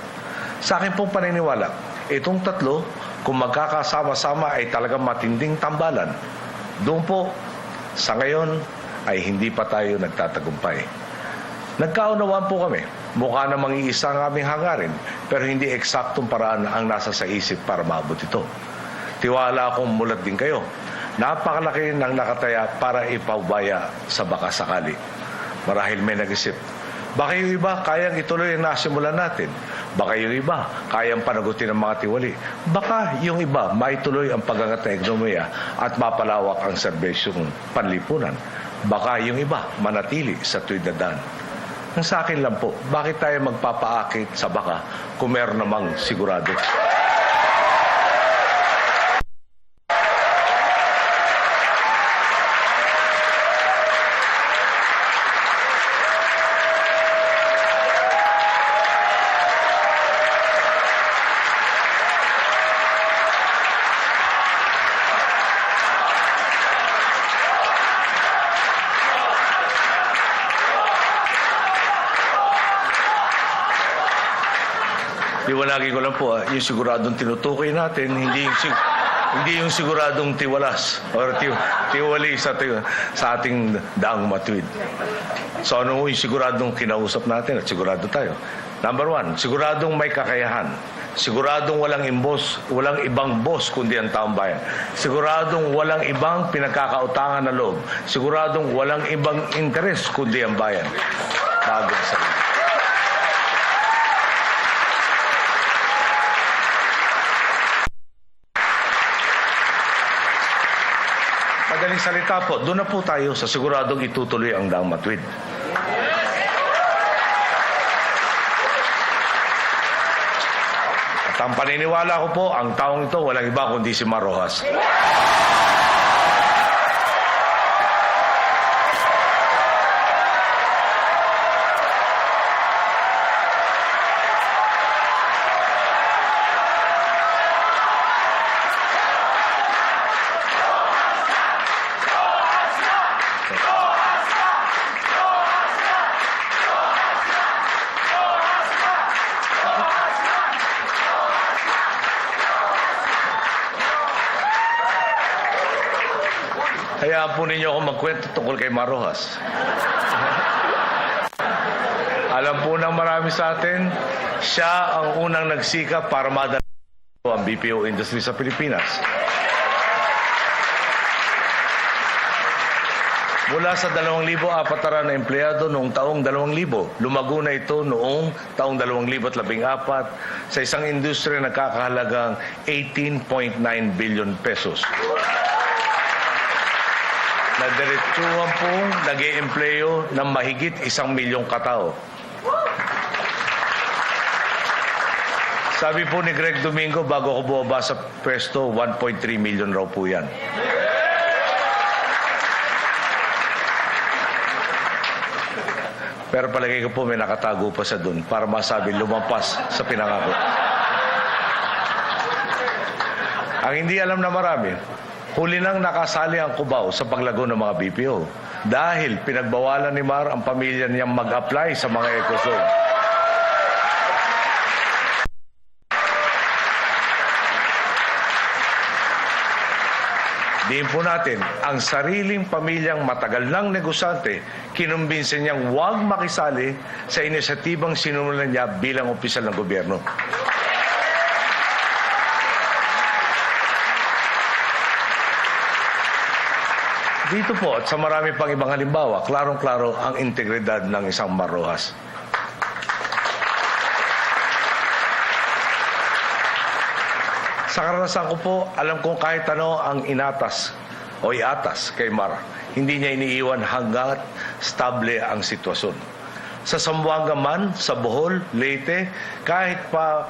Sa akin pong paniniwala, itong 3, kung magkakasama-sama ay talagang matinding tambalan, doon po, sa ngayon, ay hindi pa tayo nagtatagumpay. Nagkaunawaan po kami. Mukha namang iisa ang aming hangarin, pero hindi eksaktong paraan ang nasa sa isip para maabot ito. Tiwala akong mulat din kayo. Napakalaki ng nakataya para ipaubaya sa baka sakali. Marahil may nag-isip, baka yung iba kayang ituloy ang nasimulan natin. Baka yung iba kayang panagutin ang mga tiwali. Baka yung iba maituloy ang pag-angat ng ekonomiya at mapalawak ang serbisyong panlipunan. Baka yung iba manatili sa tuwid na daan. Ang sa akin lang po, bakit tayo magpapaakit sa baka kung meron namang sigurado? Liwanagin ko lang po, yung siguradong tinutukoy natin, hindi yung siguradong tiwalas or tiwali sa ating daang matuwid. So ano yung siguradong kinausap natin at sigurado tayo? Number one, siguradong may kakayahan. Siguradong walang ibang boss kundi ang taong bayan. Siguradong walang ibang pinagkakautangan na loob. Siguradong walang ibang interes kundi ang bayan. Bago ang sarili. Madaling salita po, doon na po tayo sa siguradong itutuloy ang daang matuwid. At ang paniniwala ko po, ang taong ito walang iba kundi si Mar Roxas. Hayaan po ninyo ako magkwento tungkol kay Mar Roxas. Alam po ng marami sa atin, siya ang unang nagsikap para madala ang BPO industry sa Pilipinas. Mula sa 2,400 na empleyado noong taong 2000, lumago na ito noong taong 2014 sa isang industriya na nagkakahalagang 18.9 billion pesos. Na diretsuhan pong nag-e-empleyo ng mahigit 1 milyong katao. Sabi po ni Greg Domingo bago ako bumaba sa pwesto, 1.3 million raw po yan. Pero palagay ko po may nakatago pa sa dun para masabi lumampas sa pinangako. Ang hindi alam na marami, huli nang nakasali ang Cubao sa paglago ng mga BPO dahil pinagbawalan ni Mar ang pamilya niyang mag-apply sa mga EcoZone. Diin po natin, ang sariling pamilyang matagal ng negosyante, kinumbinsin niyang huwag makisali sa inisyatibang sinumulan niya bilang opisyal ng gobyerno. Dito po at sa marami pang ibang halimbawa, klarong-klaro ang integridad ng isang Mar Roxas. Sa karanasan ko po, alam kong kahit ano ang inatas o iatas kay Mar, hindi niya iniiwan hanggat stable ang sitwasyon. Sa Zamboanga man, sa Bohol, Leyte, kahit pa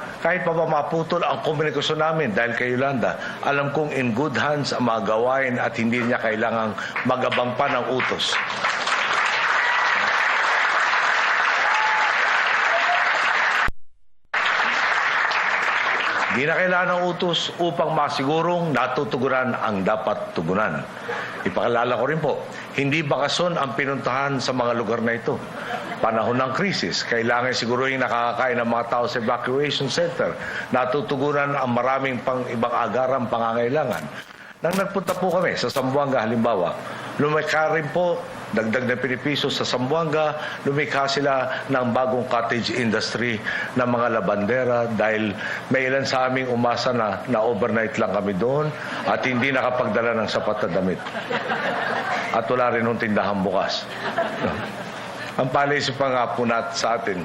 maputol ang komunikasyon namin dahil kay Yolanda, alam kong in good hands ang mga gawain at hindi niya kailangang magabang pa ng utos. Di na kailangan ng utos upang masigurong natutugunan ang dapat tugunan. Ipakilala ko rin po, hindi bakasyon ang pinuntahan sa mga lugar na ito. Panahon ng krisis, kailangan siguruhin nakakakain ng mga tao sa evacuation center, natutugunan ang maraming ibang agarang pangangailangan. Nang nagpunta po kami sa Zamboanga halimbawa, lumikha rin po dagdag na pinipiso sa Zamboanga, lumikha sila ng bagong cottage industry ng mga labandera dahil may ilan sa aming umasa na overnight lang kami doon at hindi nakapagdala ng sapat na damit. At wala rin nung tindahan bukas. Ang palaisipan nga po natin sa atin,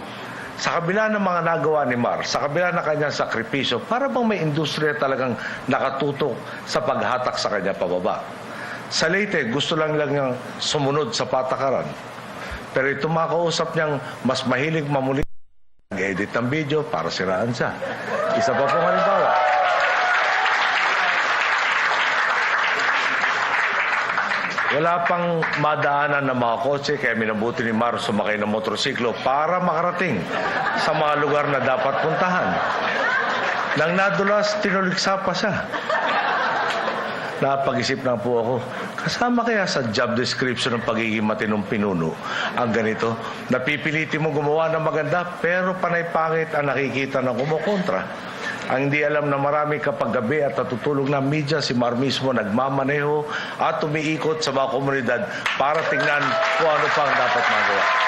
sa kabila ng mga nagawa ni Mar, sa kabila ng kanyang sakripisyo, para bang may industriya talagang nakatutok sa paghatak sa kanya pababa. Sa Leyte, gusto lang niyang sumunod sa patakaran. Pero ito makausap niyang mas mahilig mamuli, nag-edit ng video para siraan siya. Isa pa pong halimbawa. Wala pang madaanan ng mga kotse kaya minabuti ni Mar sumakay ng motorsiklo para makarating sa mga lugar na dapat puntahan. Nang nadulas, tinuliksa pa siya. napag-isip na po ako, kasama kaya sa job description ng pagiging matinong pinuno ang ganito? Napipilitin mo gumawa ng maganda, pero panay pangit ang nakikita ng kumukontra. Ang hindi alam na marami kapag gabi at natutulog ng media, si Mar mismo nagmamaneho at umiikot sa mga komunidad para tingnan kung ano pang dapat magawa.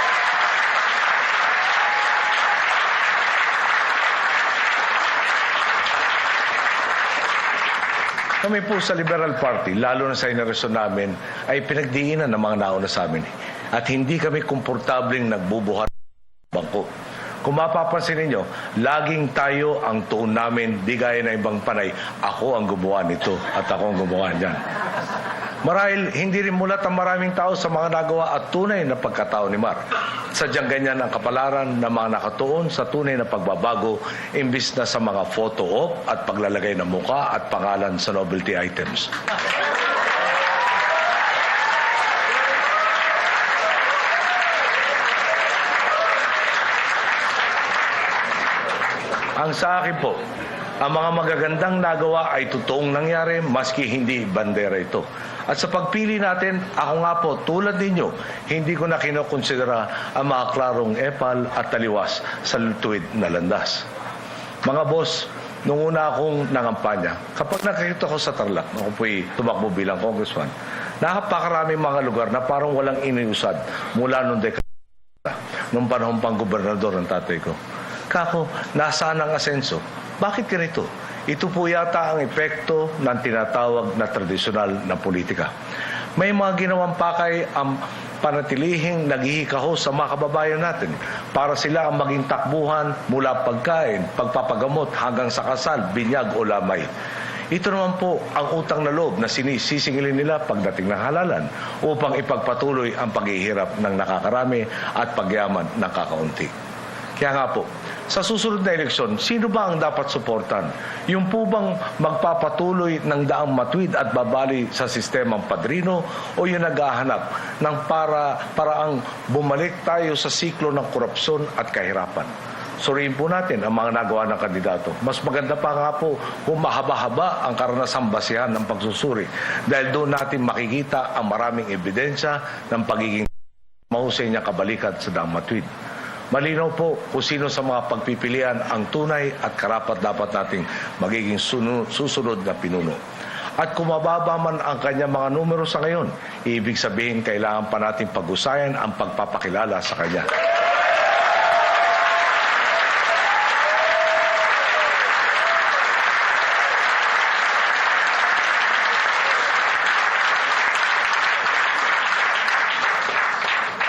Kami po sa Liberal Party, lalo na sa generasyon namin, ay pinagdiinan ng mga nauna sa amin. At hindi kami komportabling nagbubuhat ng bangko. Kung mapapansin ninyo, laging tayo ang tuon namin, di gaya na ibang panay, ako ang gumawa nito at ako ang gumawa niyan. Marahil, hindi rin mulat ang maraming tao sa mga nagawa at tunay na pagkatao ni Mar. Sadyang ganyan ang kapalaran ng mga nakatuon sa tunay na pagbabago imbis na sa mga photo op at paglalagay ng muka at pangalan sa novelty items. Ang sa akin po, ang mga magagandang nagawa ay totoong nangyari maski hindi bandera ito. At sa pagpili natin, ako nga po, tulad ninyo, hindi ko na kinokonsidera ang mga klarong epal at taliwas sa tuwid na landas. Mga boss, nung una akong nangampanya, kapag nakikita ko sa Tarlac, ako po'y tumakbo bilang congressman, napakaraming mga lugar na parang walang iniusad mula nung nung panahon pang gobernador ng tatay ko. Kako, nasaan ang asenso? Bakit ganito? Ito po yata ang epekto ng tinatawag na tradisyonal na politika. May mga ginawang pakay ang panatilihing naghihikaho sa mga kababayan natin para sila ang maging takbuhan mula pagkain, pagpapagamot hanggang sa kasal, binyag o lamay. Ito naman po ang utang na loob na sisingilin nila pagdating ng halalan upang ipagpatuloy ang paghihirap ng nakakarami at pagyaman ng kakaunti. Kaya nga po, sa susunod na eleksyon, sino ba ang dapat suportan? Yung po bang magpapatuloy ng daang matuwid at babali sa sistemang padrino o yung naghahanap ng paraang bumalik tayo sa siklo ng korupsyon at kahirapan? Suriin po natin ang mga nagawa ng kandidato. Mas maganda pa nga po kung mahaba-haba ang karanasang basihan ng pagsusuri dahil doon natin makikita ang maraming ebidensya ng pagiging mahusay niya kabalikat sa daang matuwid. Malinaw po kung sino sa mga pagpipilian ang tunay at karapat-dapat nating magiging susunod na pinuno. At kung mababa man ang kanyang mga numero sa ngayon, ibig sabihin kailangan pa nating pag-usayan ang pagpapakilala sa kanya.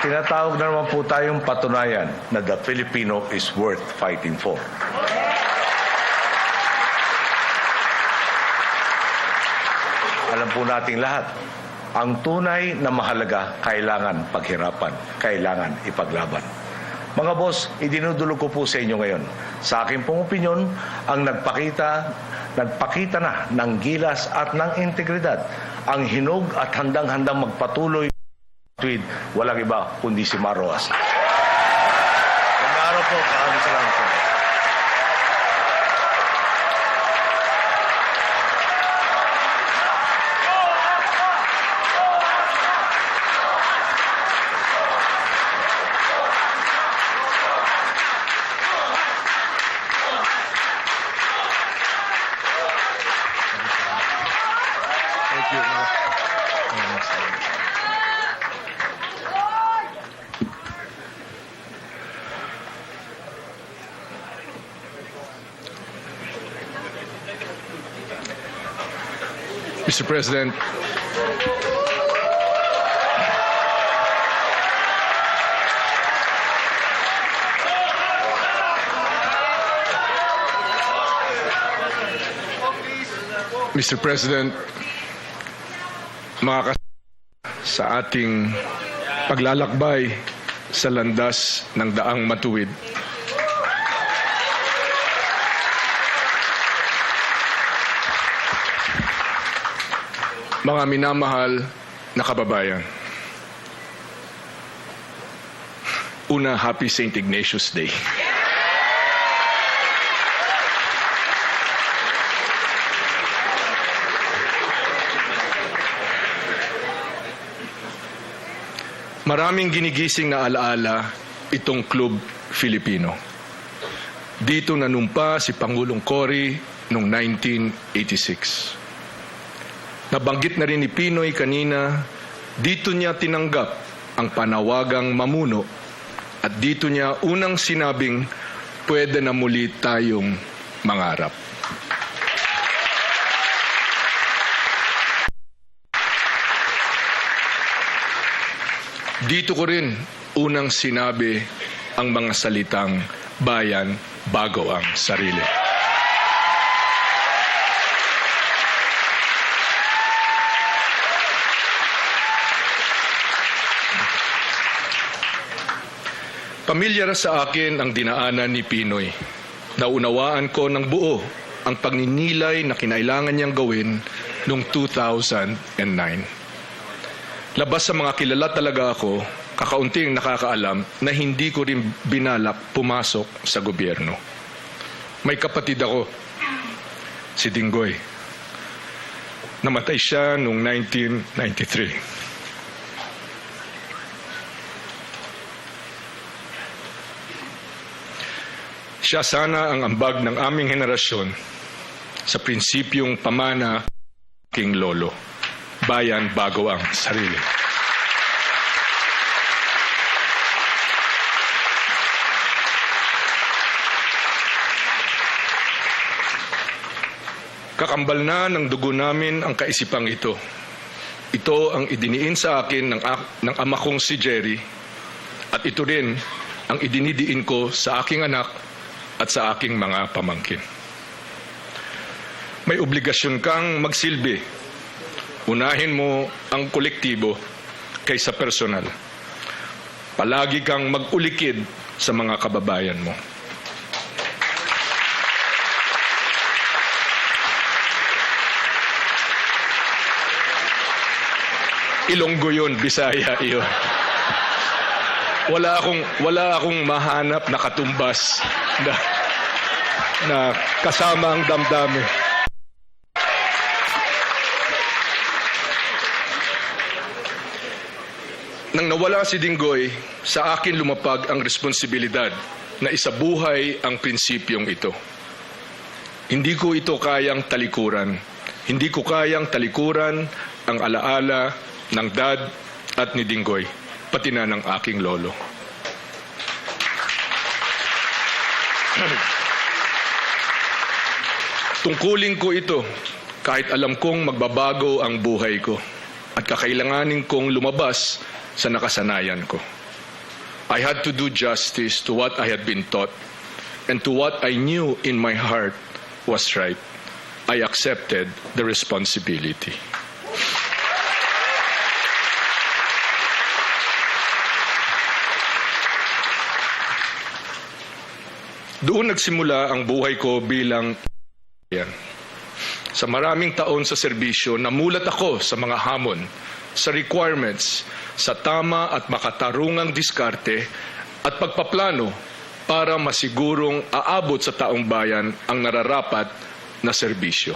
Tinatawag na naman po tayong patunayan na the Filipino is worth fighting for. Alam po nating lahat, ang tunay na mahalaga kailangan paghirapan, kailangan ipaglaban. Mga boss, idinudulog ko po sa inyo ngayon. Sa akin pong opinyon, ang nagpakita na ng gilas at ng integridad, ang hinog at handang-handang magpatuloy walang iba kundi si Mar Roxas. Magandang araw po. Maraming salamat po. Thank you. Mr. President, mga sa ating paglalakbay sa landas ng daang matuwid, mga minamahal na kababayan. Una, Happy St. Ignatius Day. Maraming ginigising na alaala itong Club Filipino. Dito nanumpa si Pangulong Cory noong 1986. Nabanggit na rin ni Pinoy kanina, dito niya tinanggap ang panawagang mamuno at dito niya unang sinabing pwede na muli tayong mangarap. Dito ko rin unang sinabi ang mga salitang bayan bago ang sarili. Pamilyar sa akin ang dinaanan ni Pinoy. Naunawaan ko ng buo ang pagninilay na kinailangan niyang gawin noong 2009. Labas sa mga kilala talaga ako, kakaunting nakakaalam na hindi ko rin binalak pumasok sa gobyerno. May kapatid ako, si Dinggoy. Namatay siya noong 1993. Siya sana ang ambag ng aming henerasyon sa prinsipyong pamana king lolo. Bayan bago ang sarili. Kakambal na ng dugo namin ang kaisipang ito. Ito ang idiniin sa akin ng ama kong si Jerry at ito rin ang idinidiin ko sa aking anak at sa aking mga pamangkin. May obligasyon kang magsilbi. Unahin mo ang kolektibo kaysa personal. Palagi kang mag-ulikid sa mga kababayan mo. Ilonggo yun, Bisaya iyon. Wala akong mahanap na katumbas na kasama ang damdamin. Nang nawala si Dinggoy, sa akin lumapag ang responsibilidad na isabuhay ang prinsipyong ito. Hindi ko ito kayang talikuran. Hindi ko kayang talikuran ang alaala ng dad at ni Dinggoy, pati na ng aking lolo. Tungkulin ko ito kahit alam kong magbabago ang buhay ko at kakailanganin kong lumabas sa nakasanayan ko. I had to do justice to what I had been taught and to what I knew in my heart was right. I accepted the responsibility. Doon nagsimula ang buhay ko bilang yan. Sa maraming taon sa serbisyo, namulat ako sa mga hamon, sa requirements, sa tama at makatarungang diskarte at pagpaplano para masigurong aabot sa taong bayan ang nararapat na serbisyo.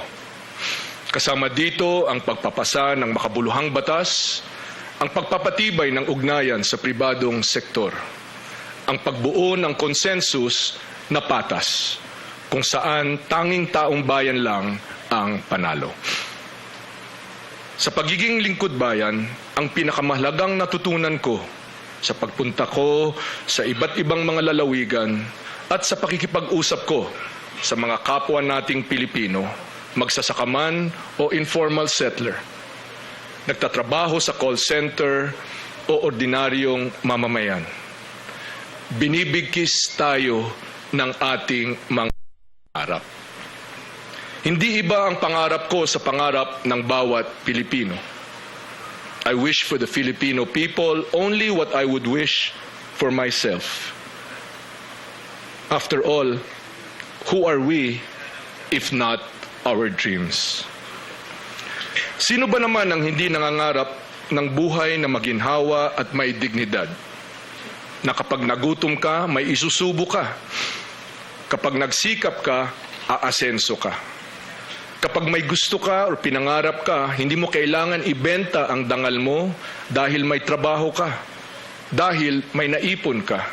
Kasama dito ang pagpapasa ng makabuluhang batas, ang pagpapatibay ng ugnayan sa pribadong sektor, ang pagbuo ng konsensus na patas, kung saan tanging taong bayan lang ang panalo. Sa pagiging lingkod bayan, ang pinakamahalagang natutunan ko sa pagpunta ko sa iba't ibang mga lalawigan at sa pakikipag-usap ko sa mga kapwa nating Pilipino, magsasaka man o informal settler, nagtatrabaho sa call center o ordinaryong mamamayan. Binibigkis tayo ng ating mga pangarap. Hindi iba ang pangarap ko sa pangarap ng bawat Pilipino. I wish for the Filipino people only what I would wish for myself. After all, who are we if not our dreams? Sino ba naman ang hindi nangangarap ng buhay na maginhawa at may dignidad? Na kapag nagutom ka, may isusubo ka. Kapag nagsikap ka, aasenso ka. Kapag may gusto ka o pinangarap ka, hindi mo kailangan ibenta ang dangal mo dahil may trabaho ka. dahil may naipon ka,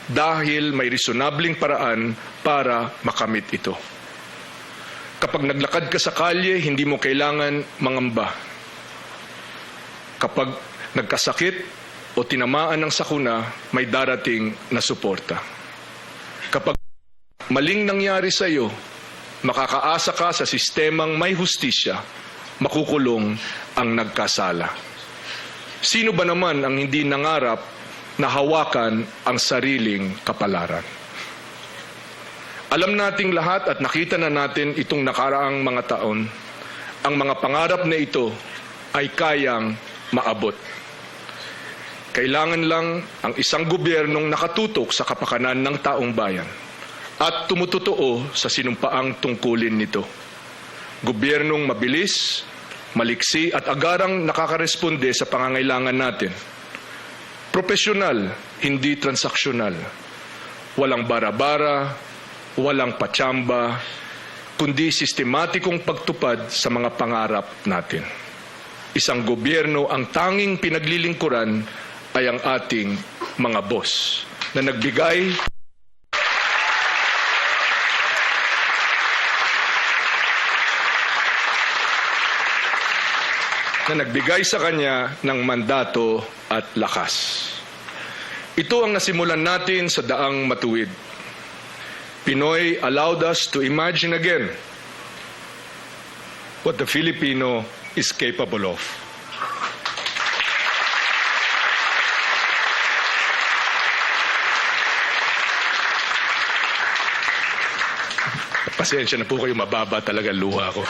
dahil may reasonabling paraan para makamit ito. Kapag naglakad ka sa kalye, hindi mo kailangan mangamba. Kapag nagkasakit o tinamaan ng sakuna, may darating na suporta. Kapag maling nangyari sa iyo, makakaasa ka sa sistemang may hustisya, makukulong ang nagkasala. Sino ba naman ang hindi nangarap na hawakan ang sariling kapalaran? Alam nating lahat at nakita na natin itong nakaraang mga taon, ang mga pangarap na ito ay kayang maabot. Kailangan lang ang isang gobyernong nakatutok sa kapakanan ng taong bayan at tumututoo sa sinumpaang tungkulin nito. Gobyernong mabilis, maliksi at agarang nakakaresponde sa pangangailangan natin. Profesional, hindi transaksyonal. Walang bara-bara, walang patsamba, kundi sistematikong pagtupad sa mga pangarap natin. Isang gobyerno ang tanging pinaglilingkuran ay ang ating mga boss na nagbigay sa kanya ng mandato at lakas. Ito ang nasimulan natin sa daang matuwid. Pinoy allowed us to imagine again what the Filipino is capable of. Pasensya na po kayo, mababa talaga luha ko.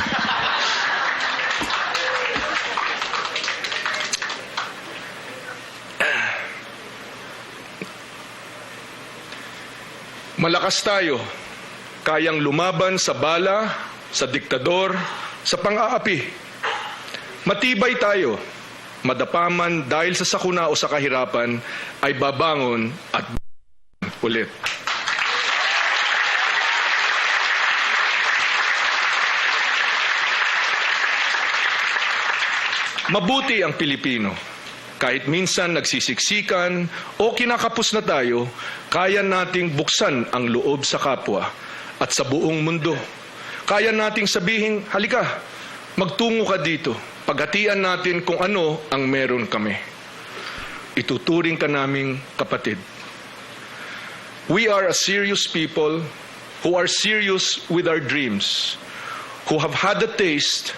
Malakas tayo, kayang lumaban sa bala, sa diktador, sa pang-aapi. Matibay tayo, madapaman dahil sa sakuna o sa kahirapan, ay babangon at ulit. Mabuti ang Pilipino. Kahit minsan nagsisiksikan o kinakapos na tayo, kaya nating buksan ang loob sa kapwa at sa buong mundo. Kaya nating sabihin, halika, magtungo ka dito. Paghatian natin kung ano ang meron kami. Ituturing ka naming kapatid. We are a serious people who are serious with our dreams, who have had a taste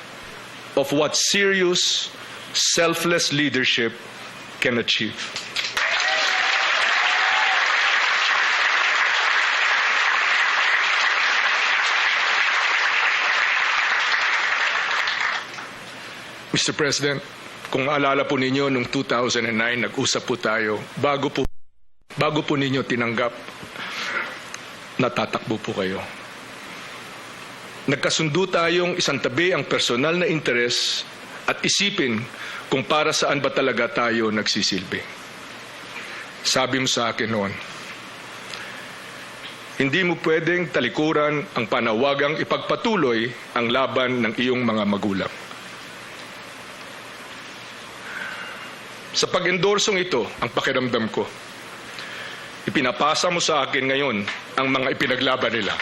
of what serious, selfless leadership can achieve. Mr. President, kung maalala po ninyo, noong 2009, nag-usap po tayo, bago po ninyo tinanggap, natatakbo po kayo. Nagkasundo tayong isantabi ang personal na interes at isipin kung para saan ba talaga tayo nagsisilbi. Sabi mo sa akin noon, hindi mo pwedeng talikuran ang panawagang ipagpatuloy ang laban ng iyong mga magulang. Sa pag-endorsong ito, ang pakiramdam ko, ipinapasa mo sa akin ngayon ang mga ipinaglaban nila.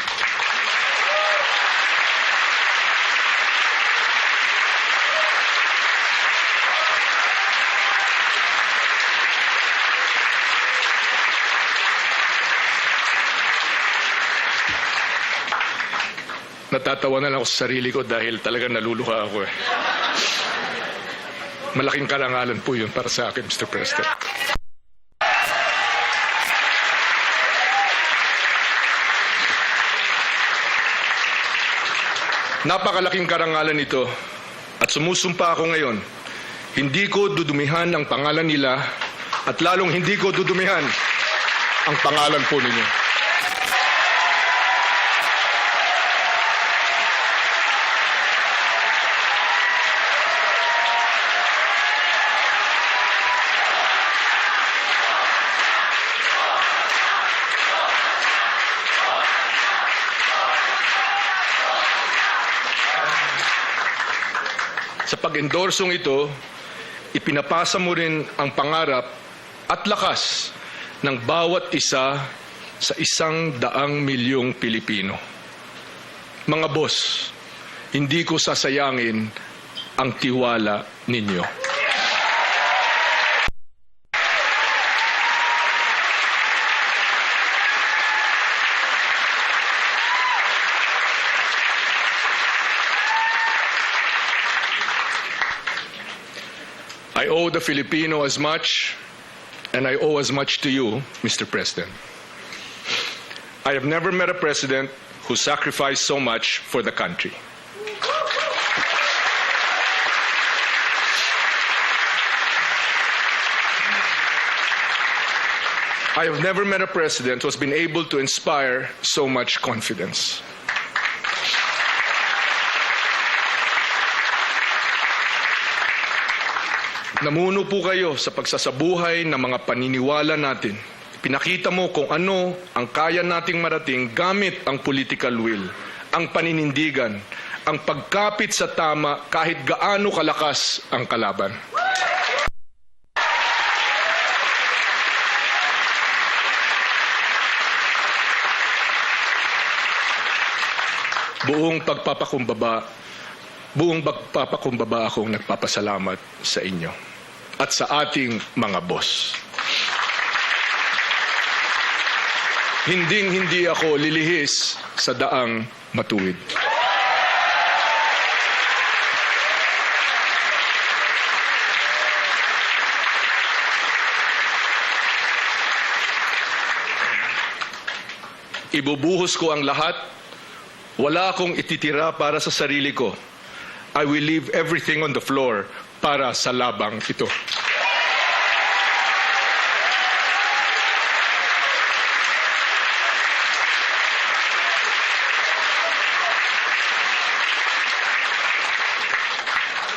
Natatawa na lang ako sa sarili ko dahil talagang naluluha ako eh. Malaking karangalan po yun para sa akin, Mr. President. Napakalaking karangalan ito at sumusumpa ako ngayon. Hindi ko dudumihan ang pangalan nila at lalong hindi ko dudumihan ang pangalan po ninyo. Sa pag-endorsong ito, ipinapasa mo rin ang pangarap at lakas ng bawat isa sa 100 milyong Pilipino. Mga boss, hindi ko sasayangin ang tiwala ninyo. I owe the Filipino as much, and I owe as much to you, Mr. President. I have never met a president who sacrificed so much for the country. I have never met a president who has been able to inspire so much confidence. Namuno po kayo sa pagsasabuhay ng mga paniniwala natin. Pinakita mo kung ano ang kaya nating marating gamit ang political will, ang paninindigan, ang pagkapit sa tama kahit gaano kalakas ang kalaban. Buong pagpapakumbaba akong nagpapasalamat sa inyo at sa ating mga boss. Hinding-hindi ako lilihis sa daang matuwid. Ibubuhos ko ang lahat. Wala akong ititira para sa sarili ko. I will leave everything on the floor para sa labang ito.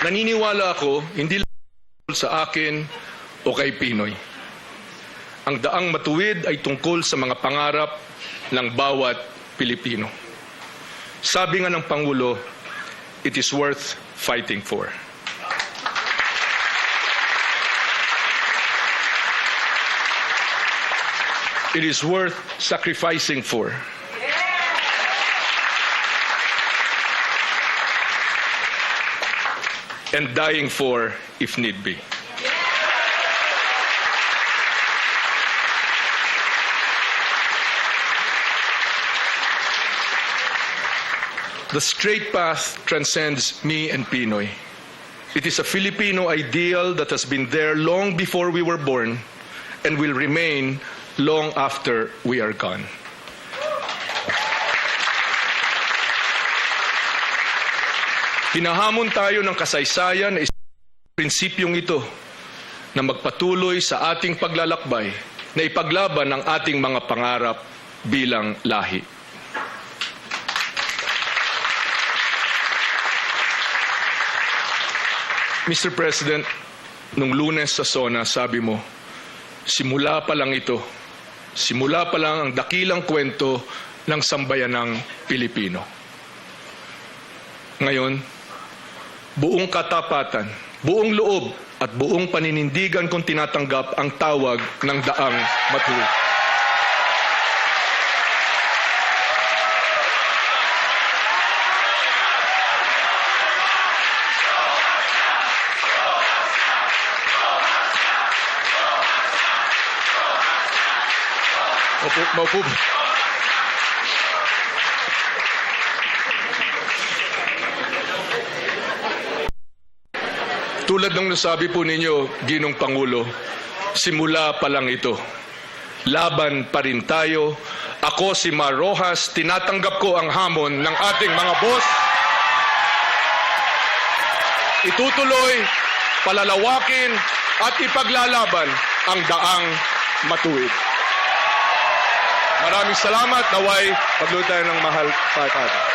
Naniniwala ako, hindi lang sa akin o kay Pinoy. Ang daang matuwid ay tungkol sa mga pangarap ng bawat Pilipino. Sabi nga ng Pangulo, it is worth fighting for. It is worth sacrificing for. And dying for if need be. The straight path transcends me and Pinoy. It is a Filipino ideal that has been there long before we were born and will remain long after we are gone. Hinahamon tayo ng kasaysayan na prinsipyong ito na magpatuloy sa ating paglalakbay na ipaglaban ang ating mga pangarap bilang lahi. Mr. President, nung Lunes sa SONA, sabi mo, simula pa lang ito, simula pa lang ang dakilang kwento ng sambayanang Pilipino. Ngayon, buong katapatan, buong loob at buong paninindigan kong tinatanggap ang tawag ng daang matuwid. Maupo. Tulad ng nasabi po ninyo, Ginong Pangulo, simula pa lang ito. Laban pa rin tayo. Ako si Mar Rojas, tinatanggap ko ang hamon ng ating mga boss. Itutuloy, palalawakin at ipaglalaban ang daang matuwid. Maraming salamat. Naway, pagluto tayo ng mahal sa atin.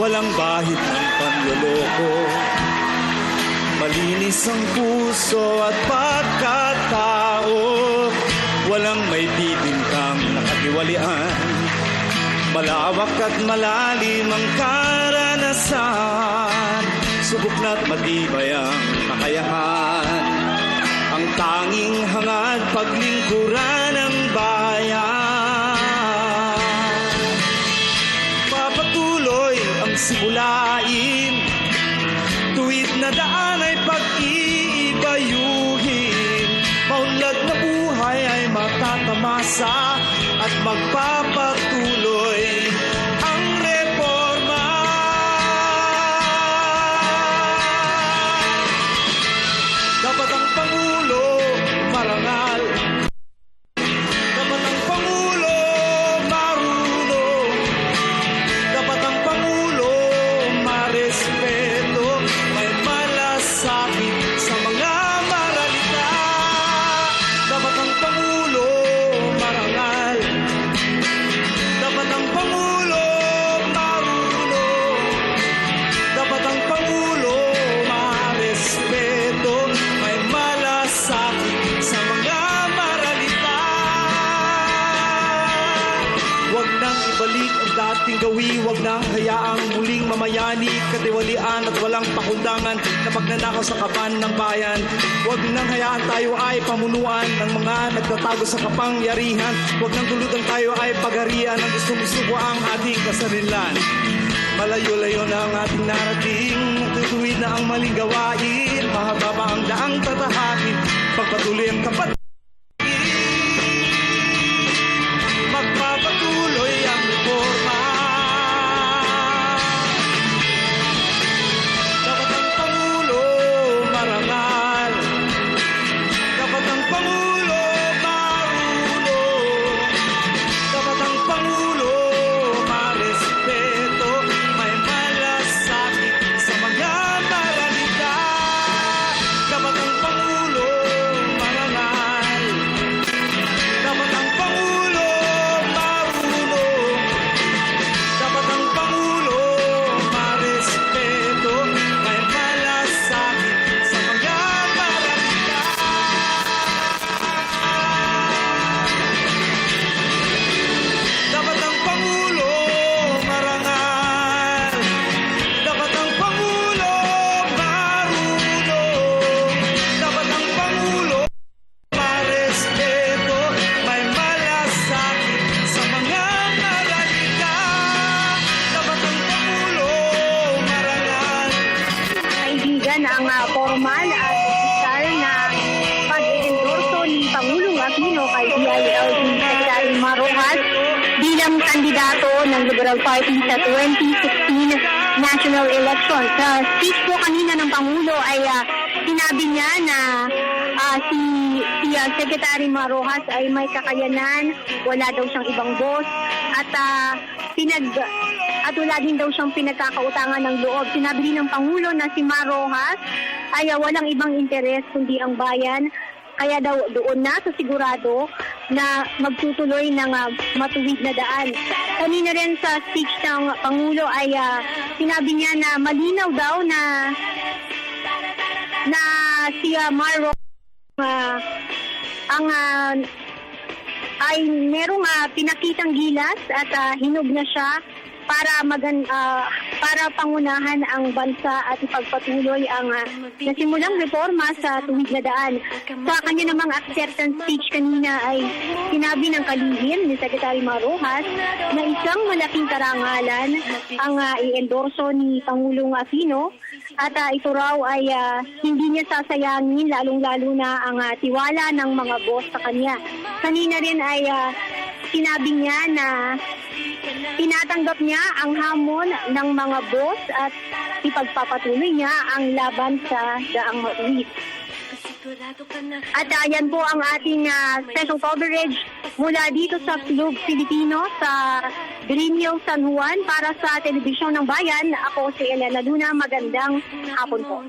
walang bahid ng panloloko. Malinis ang puso at pagkatao, walang may bibintang nakatiwalian. Malawak at malalim ang karanasan, subok na't matibay ang kakayahan. Ang tanging hangad paglingkuran ng bayan. Papatuloy ang simulain, tuwid na daan ay pag-iibayuhin. Maunlad na buhay ay matatamasa at magpapatuloy ang reforma. Dapat ang Pangulo marangal, dapat ang Pangulo marunong, dapat ang Pangulo marespeto, may malasakit sa mga maralita. Dapat ang Pangulo marangal, dapat ang Pangulo marunong, dapat ang Pangulo marespeto, may malasakit sa mga maralita. Huwag nang ibalik ang dating gawi, huwag nang hayaang muling mamayani, katiwalian at walang pakundangan na pagnanakaw sa kaban ng bayan. Huwag nang hayaan tayo ay pamunuan ng mga nagtatago sa kapangyarihan. Huwag nang tulutan tayo ay pagharian ng gustong-gusto ang ating kasarinlan. Malayo-layo na ang ating narating, tutuwid na ang maling gawain, mahaba pa ang daang tatahakin, pagpatuloy ang kapatid. Magpapatuloy ang reforma. Dapat ang Pangulo marangal, dapat ang Pangulo marunong, dapat ang Pangulo marespeto, may malasakit sa mga maralita. Dapat ang Pangulo marangal, dapat ang Pangulo marunong, dapat ang Pangulo marespeto, may malasakit sa mga maralita. Dapat ang Pangulo marangal, dapat ang Pangulo marunong, dapat ang Pangulo marespeto, may malasakit sa mga maralita. Dapat ang Pangulo marangal. Kaibigan, ang formal at opisyal na pag-endorso ni Pangulong Aquino kay DILG Secretary Mar Rojas bilang kandidato ng Liberal Party sa 2016 national elections. Sa speech po kanina ng Pangulo ay sinabi niya na si Secretary Mar Rojas ay may kakayanan, wala daw siyang ibang boss, at wala din daw siyang pinagkakautangan ng loob. Sinabi din ng Pangulo na si Mar Rojas ay walang ibang interes kundi ang bayan. Kaya daw doon na sa sigurado na magtutuloy ng matuwid na daan. Kanina rin sa speech ng Pangulo ay sinabi niya na malinaw daw na si Mar Rojas ay merong pinakitang gilas at hinog na siya para pangunahan ang bansa at ipagpatuloy ang nasimulang reforma sa tuwid na daan. Sa kanya namang acceptance speech kanina ay sinabi ng kalihim ni Secretary Mar Rojas na isang malaking karangalan ang i-endorso ni Pangulong Aquino at ito raw ay hindi niya sasayangin lalong-lalo na ang tiwala ng mga boss sa kanya. Kanina rin ay sinabi niya na tinatanggap niya ang hamon ng mga boss at ipagpapatuloy niya ang laban sa daang matuwid. At yan po ang ating special coverage mula dito sa Club Filipino sa Green Hills, San Juan para sa Telebisyon ng Bayan. Ako si Elena Luna. Magandang hapon po.